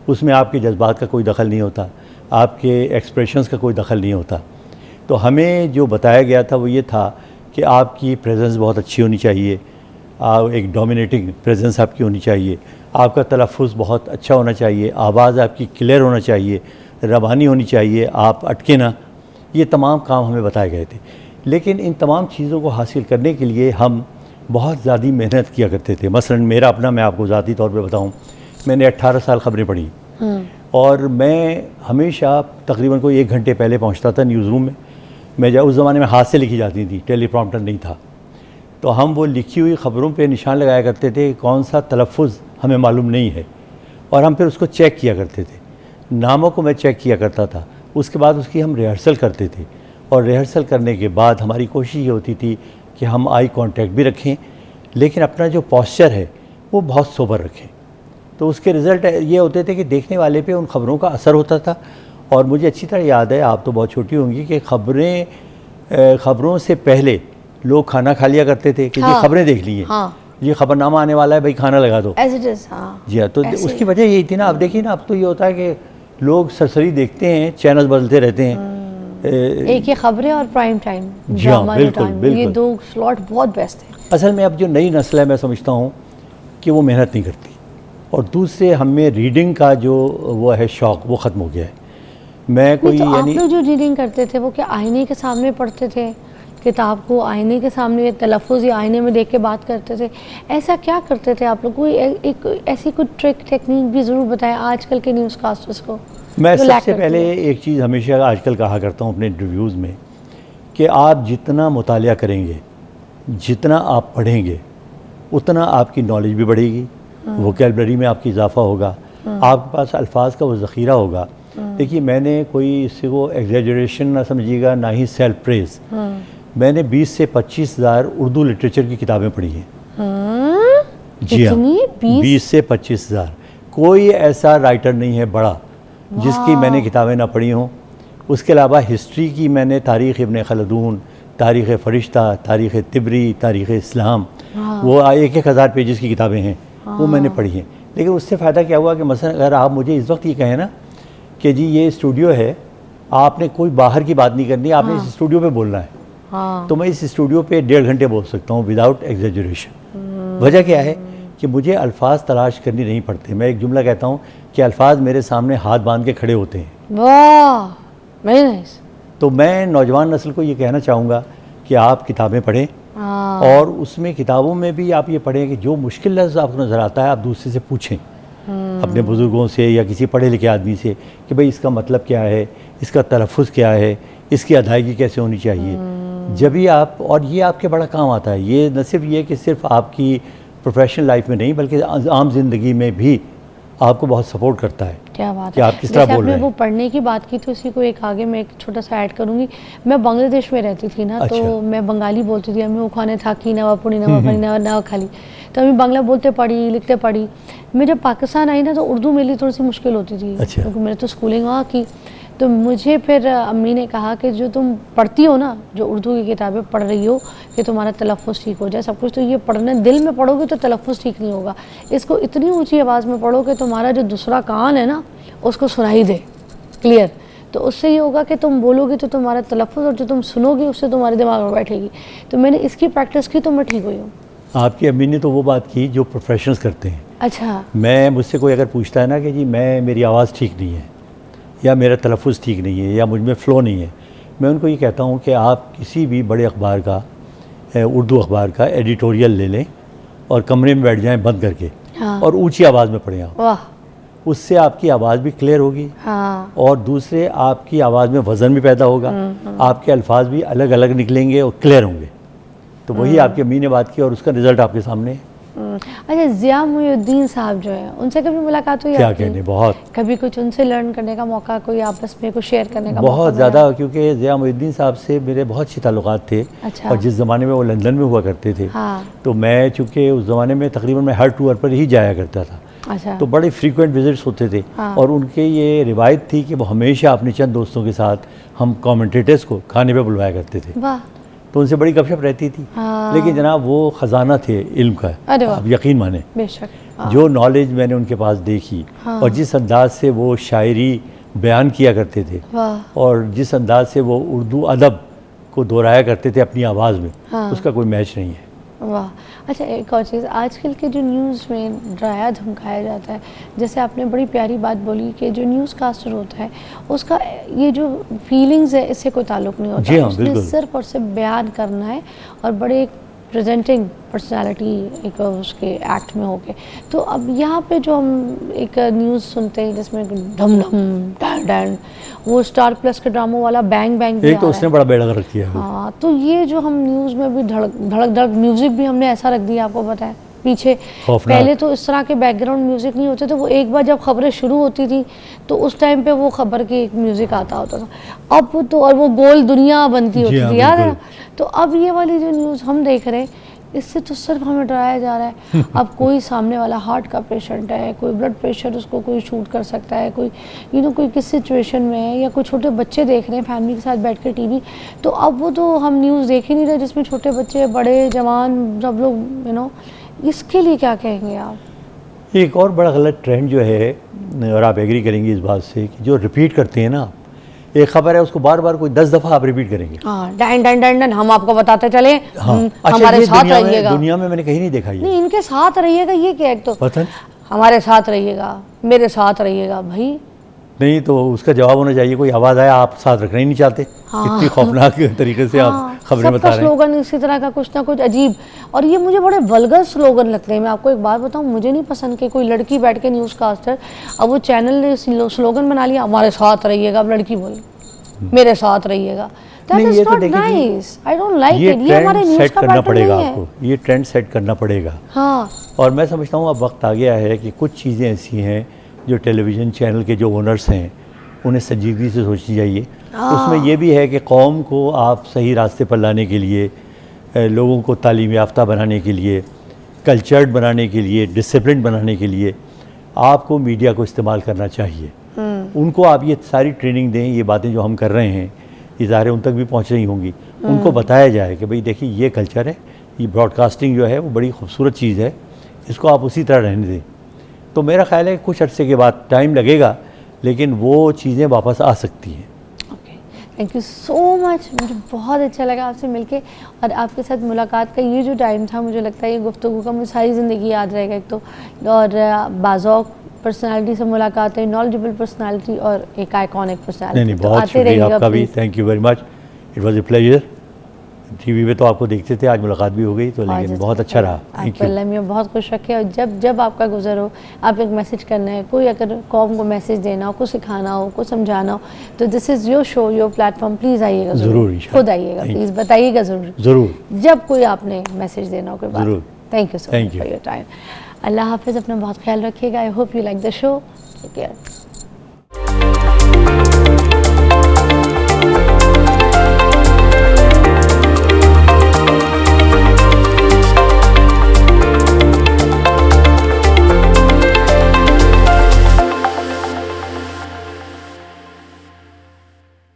उसमें आपके जज्बात का कोई दखल नहीं होता, आपके एक्सप्रेशंस का कोई दखल नहीं होता। तो हमें जो बताया गया था वो ये था कि आपकी प्रेजेंस बहुत अच्छी होनी चाहिए, एक डोमिनेटिंग प्रेजेंस आपकी होनी चाहिए, आपका तलफ़ुज़ बहुत अच्छा होना चाहिए, आवाज़ आपकी क्लियर होना चाहिए, रवानी होनी चाहिए, आप अटके ना। ये तमाम काम हमें बताए गए थे। लेकिन इन तमाम चीज़ों को हासिल करने के लिए हम बहुत ज़्यादा मेहनत किया करते थे। मसलन मेरा अपना, मैं आपको ज़ाती तौर पे बताऊं, मैंने 18 साल ख़बरें पढ़ी और मैं हमेशा तकरीबन कोई 1 घंटे पहले पहुंचता था न्यूज़ रूम में। मैं जब उस ज़माने में हाथ से लिखी जाती थी, टेलीप्रॉम्प्टर नहीं था, तो हम वो लिखी हुई ख़बरों पे निशान लगाया करते थे कौन सा तलफ़ुज़ हमें मालूम नहीं है, और हम फिर उसको चेक किया करते थे। नामों को मैं चेक किया करता था, उसके बाद उसकी हम रिहर्सल करते थे, और रिहर्सल करने के बाद हमारी कोशिश ये होती थी कि हम आई कांटेक्ट भी रखें, लेकिन अपना जो पॉस्चर है वो बहुत सोबर रखें। तो उसके रिज़ल्ट ये होते थे कि देखने वाले पे उन ख़बरों का असर होता था। और मुझे अच्छी तरह याद है, आप तो बहुत छोटी होंगी, कि ख़बरों से पहले लोग खाना खा लिया करते थे कि ये ख़बरें देख ली हैं, ये ख़बरनामा आने वाला है भाई, खाना लगा दो। जी हाँ, तो उसकी वजह यही थी ना। अब देखिए ना, अब तो ये होता है कि लोग सरसरी देखते हैं, चैनल बदलते रहते हैं, एक ही खबरें और प्राइम टाइम ड्रामा, ये 2 स्लॉट बहुत बेस्ट है। असल में अब जो नई नस्ल है, मैं समझता हूँ कि वो मेहनत नहीं करती, और दूसरे हमें रीडिंग का जो वो है शौक़, वो ख़त्म हो गया है। मैं कोई तो आप यानी लोग जो रीडिंग करते थे वो क्या आईने के सामने पढ़ते थे किताब को, आईने के सामने तलफ़ुज़ या आईने में देख के बात करते थे? ऐसा क्या करते थे आप लोग? कोई एक ऐसी कोई ट्रिक टेक्निक भी ज़रूर बताएं आजकल के न्यूज़ कास्टर्स को। मैं सबसे पहले एक चीज़ हमेशा आजकल कहा करता हूँ अपने इंटरव्यूज़ में, कि आप जितना मुतालिया करेंगे, जितना आप पढ़ेंगे, उतना आपकी नॉलेज भी बढ़ेगी, वोकैबुलरी में आपकी इजाफा होगा, आपके पास अल्फाज का वो ज़ख़ीरा होगा। देखिए, मैंने कोई इसी को एग्जैजरेशन ना समझिएगा, ना ही सेल्फ प्रेज़, मैंने 20 से 25 हज़ार उर्दू लिटरेचर की किताबें पढ़ी हैं। जी हाँ, 20 से 25 हज़ार। कोई ऐसा राइटर नहीं है बड़ा जिसकी मैंने किताबें ना पढ़ी हों। उसके अलावा हिस्ट्री की मैंने तारीख़ इब्न खलदून, तारीख़ फ़रिश्ता, तारीख़ तिबरी, तारीख़ इस्लाम, वो 1-1 हज़ार पेजेस की किताबें हैं, वो मैंने पढ़ी हैं। लेकिन उससे फ़ायदा क्या हुआ कि मसलन अगर आप मुझे इस वक्त ये कहें ना कि जी ये स्टूडियो है, आपने कोई बाहर की बात नहीं करनी, आपने इस स्टूडियो पे बोलना है, तो मैं इस स्टूडियो पे 1.5 घंटे बोल सकता हूँ विदाउट एग्जैजरेशन। वजह क्या है कि मुझे अल्फाज तलाश करनी नहीं पड़ते। मैं एक जुमला कहता हूँ कि अल्फाज मेरे सामने हाथ बांध के खड़े होते हैं। वाह, वेरी नाइस। तो मैं नौजवान नस्ल को ये कहना चाहूँगा कि आप किताबें पढ़ें, और उसमें किताबों में भी आप ये पढ़ें कि जो मुश्किल लफ्ज़ आपको नज़र आता है आप दूसरे से पूछें, अपने बुज़ुर्गों से या किसी पढ़े लिखे आदमी से, कि भाई इसका मतलब क्या है, इसका तलफ़ुज़ क्या है, इसकी अदायगी कैसे होनी चाहिए। जब भी आप, और ये आपके बड़ा काम आता है, ये न सिर्फ ये कि सिर्फ आपकी प्रोफेशनल लाइफ में नहीं बल्कि आम जिंदगी में भी आपको बहुत सपोर्ट करता है। क्या बात कि है। आप किस तरह बोल रहे हैं। वो पढ़ने की बात की तो उसी को एक आगे मैं एक छोटा सा ऐड करूंगी। मैं बांग्लादेश में रहती थी ना, अच्छा। तो मैं बंगाली बोलती थी, हमें वो खाने था कि नवा पुड़ी नवा पड़ी नवा खाली, तो हमें बांग्ला बोलते पढ़ी लिखते पढ़ी। मैं जब पाकिस्तान आई ना तो उर्दू मेरे लिए थोड़ी सी मुश्किल होती थी, अच्छा। क्योंकि मैंने तो स्कूलिंग वहाँ की। तो मुझे फिर अम्मी ने कहा कि जो तुम पढ़ती हो ना, जो उर्दू की किताबें पढ़ रही हो, कि तुम्हारा तलफ़ुज़ ठीक हो जाए सब कुछ, तो ये पढ़ने दिल में पढ़ोगे तो तलफ़ुज़ ठीक नहीं होगा। इसको इतनी ऊंची आवाज़ में पढ़ो कि तुम्हारा जो दूसरा कान है ना उसको सुनाई दे क्लियर, तो उससे ये होगा कि तुम बोलोगे तो तुम्हारा तलफ़ुज़, और जो तुम सुनोगे उससे तुम्हारे दिमाग में बैठेगी। तो मैंने इसकी प्रैक्टिस की तो मैं ठीक हुई हूँ। आपकी अम्मी ने तो वो बात की जो प्रोफेशनल्स करते हैं। अच्छा। मैं, मुझसे कोई अगर पूछता है ना कि जी मेरी आवाज़ ठीक नहीं है, या मेरा तलफ़ुज़ ठीक नहीं है, या मुझ में फ़्लो नहीं है, मैं उनको ये कहता हूँ कि आप किसी भी बड़े अखबार का, उर्दू अखबार का एडिटोरियल ले लें और कमरे में बैठ जाएं बंद करके, और ऊंची आवाज़ में पढ़ें आप। वाह, उससे आपकी आवाज़ भी क्लियर होगी, और दूसरे आपकी आवाज़ में वज़न भी पैदा होगा, आपके अल्फाज भी अलग अलग निकलेंगे और क्लियर होंगे। तो वही आपकी अम्मी ने बात की और उसका रिज़ल्ट आपके सामने है। अच्छा, ज़िया मुहिउद्दीन साहब जो हैं, उनसे कभी मुलाकात हुई क्या आपकी? कहने, बहुत कभी कुछ उनसे लर्न करने का मौका, कोई आपस में कुछ शेयर करने का मौका बहुत मिला? ज़्यादा, क्योंकि ज़िया मुहिउद्दीन साहब से मेरे बहुत अच्छे ताल्लुकात थे। अच्छा। और जिस ज़माने में वो लंदन में हुआ करते थे, हाँ। तो मैं चूँकि उस ज़माने में तकरीबन मैं हर टूर पर ही जाया करता था, अच्छा। तो बड़े फ्रीक्वेंट विजिट्स होते थे। हाँ। और उनके ये रिवायत थी कि वो हमेशा अपने चंद दोस्तों के साथ हम कमेंटेटर्स को खाने पे बुलवाया करते थे, वाह। तो उनसे बड़ी गपशप रहती थी। हाँ। लेकिन जनाब वो ख़जाना थे इल्म का, अरे वाह। आप यकीन माने, बेशक। जो नॉलेज मैंने उनके पास देखी, और जिस अंदाज से वो शायरी बयान किया करते थे, वाह। और जिस अंदाज से वो उर्दू अदब को दोहराया करते थे अपनी आवाज़ में, उसका कोई मैच नहीं है। वाह। अच्छा, एक और चीज़, आजकल के जो न्यूज़ में डराया धमकाया जाता है, जैसे आपने बड़ी प्यारी बात बोली कि जो न्यूज़ कास्टर होता है उसका ये जो फीलिंग्स है इससे कोई ताल्लुक़ नहीं होता। जी हाँ, उसने बिल्कुल। सिर्फ और सिर्फ बयान करना है और बड़े प्रेजेंटिंग पर्सनालिटी एक उसके एक्ट में होके। तो अब यहाँ पे जो हम एक न्यूज़ सुनते हैं जिसमें धम धम डैन डैन, वो स्टार प्लस के ड्रामों वाला बैंग बैंग भी एक आ तो रहा उसने है। बड़ा बेड़ा गर्क किया है। हाँ, तो ये जो हम न्यूज़ में भी धड़क धड़क धड़क म्यूज़िक भी हमने ऐसा रख दिया, आपको पता है पीछे। खौफनाक। पहले तो इस तरह के बैकग्राउंड म्यूज़िक नहीं होते थे, वो एक बार जब खबरें शुरू होती थी तो उस टाइम पे वो खबर की एक म्यूज़िक आता होता था। अब तो और वो गोल दुनिया बनती होती हाँ, थी, याद है ना? बिल्कुल। तो अब ये वाली जो न्यूज़ हम देख रहे हैं, इससे तो सिर्फ हमें डराया जा रहा है। अब कोई सामने वाला हार्ट का पेशेंट है, कोई ब्लड प्रेशर, उसको कोई शूट कर सकता है, कोई कोई किस सिचुएशन में है, या कोई छोटे बच्चे देख रहे हैं फैमिली के साथ बैठ के टीवी, तो अब वो तो हम न्यूज़ देख ही नहीं रहे जिसमें छोटे बच्चे, बड़े, जवान, सब लोग इसके लिए क्या कहेंगे आप? एक और बड़ा गलत ट्रेंड जो है, और आप एग्री करेंगे इस बात से, कि जो रिपीट करते हैं ना, एक खबर है उसको बार बार कोई 10 दफ़ा आप रिपीट करेंगे। हाँ, डैन डैन डैन डैन, हम आपको बताते चले, हाँ। अच्छा, हमारे ये साथ रहिएगा। दुनिया में मैंने कहीं नहीं देखा ये। नहीं, इनके साथ रहिएगा ये क्या? एक तो पता नहीं। हमारे साथ रहिएगा, मेरे साथ रहिएगा, भाई नहीं तो उसका जवाब होना चाहिए, कोई आवाज़ आया आप साथ रखना ही नहीं चाहते। हाँ। इतनी खौफनाक तरीके से आप खबरें बता रहे हैं। स्लोगन इसी तरह का कुछ ना कुछ अजीब, और ये मुझे बड़े वल्गर स्लोगन लगते हैं। मैं आपको एक बात बताऊं, मुझे नहीं पसंद कि कोई लड़की बैठ के न्यूज़ कास्टर, अब वो चैनल ने स्लोगन बना लिया, हमारे साथ रहिएगा, अब लड़की बोली मेरे साथ रहिएगा। That नहीं, is ये तो not देखिए जी, nice. I don't like ये it. ये हमारे ट्रेंड न्यूज़ सेट का करना पैटर्न पड़ेगा नहीं है। आपको, ये ट्रेंड सेट करना पड़ेगा। हाँ। और मैं समझता हूँ अब वक्त आ गया है कि कुछ चीज़ें ऐसी हैं जो टेलीविज़न चैनल के जो ओनर्स हैं उन्हें संजीदगी से सोचनी चाहिए। उसमें ये भी है कि कौम को आप सही रास्ते पर लाने के लिए, लोगों को तालीम याफ्ता बनाने के लिए, कल्चर्ड बनाने के लिए, डिसिप्लिन बनाने के लिए आपको मीडिया को इस्तेमाल करना चाहिए। उनको आप ये सारी ट्रेनिंग दें, ये बातें जो हम कर रहे हैं इदारे उन तक भी पहुँच रही होंगी, उनको बताया जाए कि भाई देखिए ये कल्चर है, ये ब्रॉडकास्टिंग जो है वो बड़ी खूबसूरत चीज़ है, इसको आप उसी तरह रहने दें। तो मेरा ख्याल है कुछ अरसे के बाद टाइम लगेगा, लेकिन वो चीज़ें वापस आ सकती हैं। Okay, thank you so much. मुझे बहुत अच्छा लगा आपसे मिलके, और आपके साथ मुलाकात का ये जो टाइम था, मुझे लगता है ये गुफ्तगू का मुझे सारी ज़िंदगी याद रहेगा। एक तो और बाज़ौक़ पर्सनालिटी से मुलाकात है, नॉलेजेबल पर्सनालिटी और एक आइकॉनिक पर्सनालिटी। नहीं, बहुत शुक्रिया आपका भी, thank you very much, it was a pleasure. TV पे तो आपको देखते थे, आज मुलाकात भी हो गई, तो लेकिन बहुत अच्छा रहा, थैंक यू। अल्लाह में बहुत खुश रखे, और जब जब आपका गुजर हो, आप एक मैसेज करना है, कोई अगर कौम को मैसेज देना हो, कुछ सिखाना हो, कुछ समझाना हो, तो this is your show, your platform, please आइएगा ज़रूर, खुद आइएगा, प्लीज़ बताइएगा ज़रूर जब कोई आपने मैसेज देना हो कोई बात। Thank you so much for your time. अल्लाह हाफिज़, अपना बहुत ख्याल रखिएगा। I hope you like the show, take care.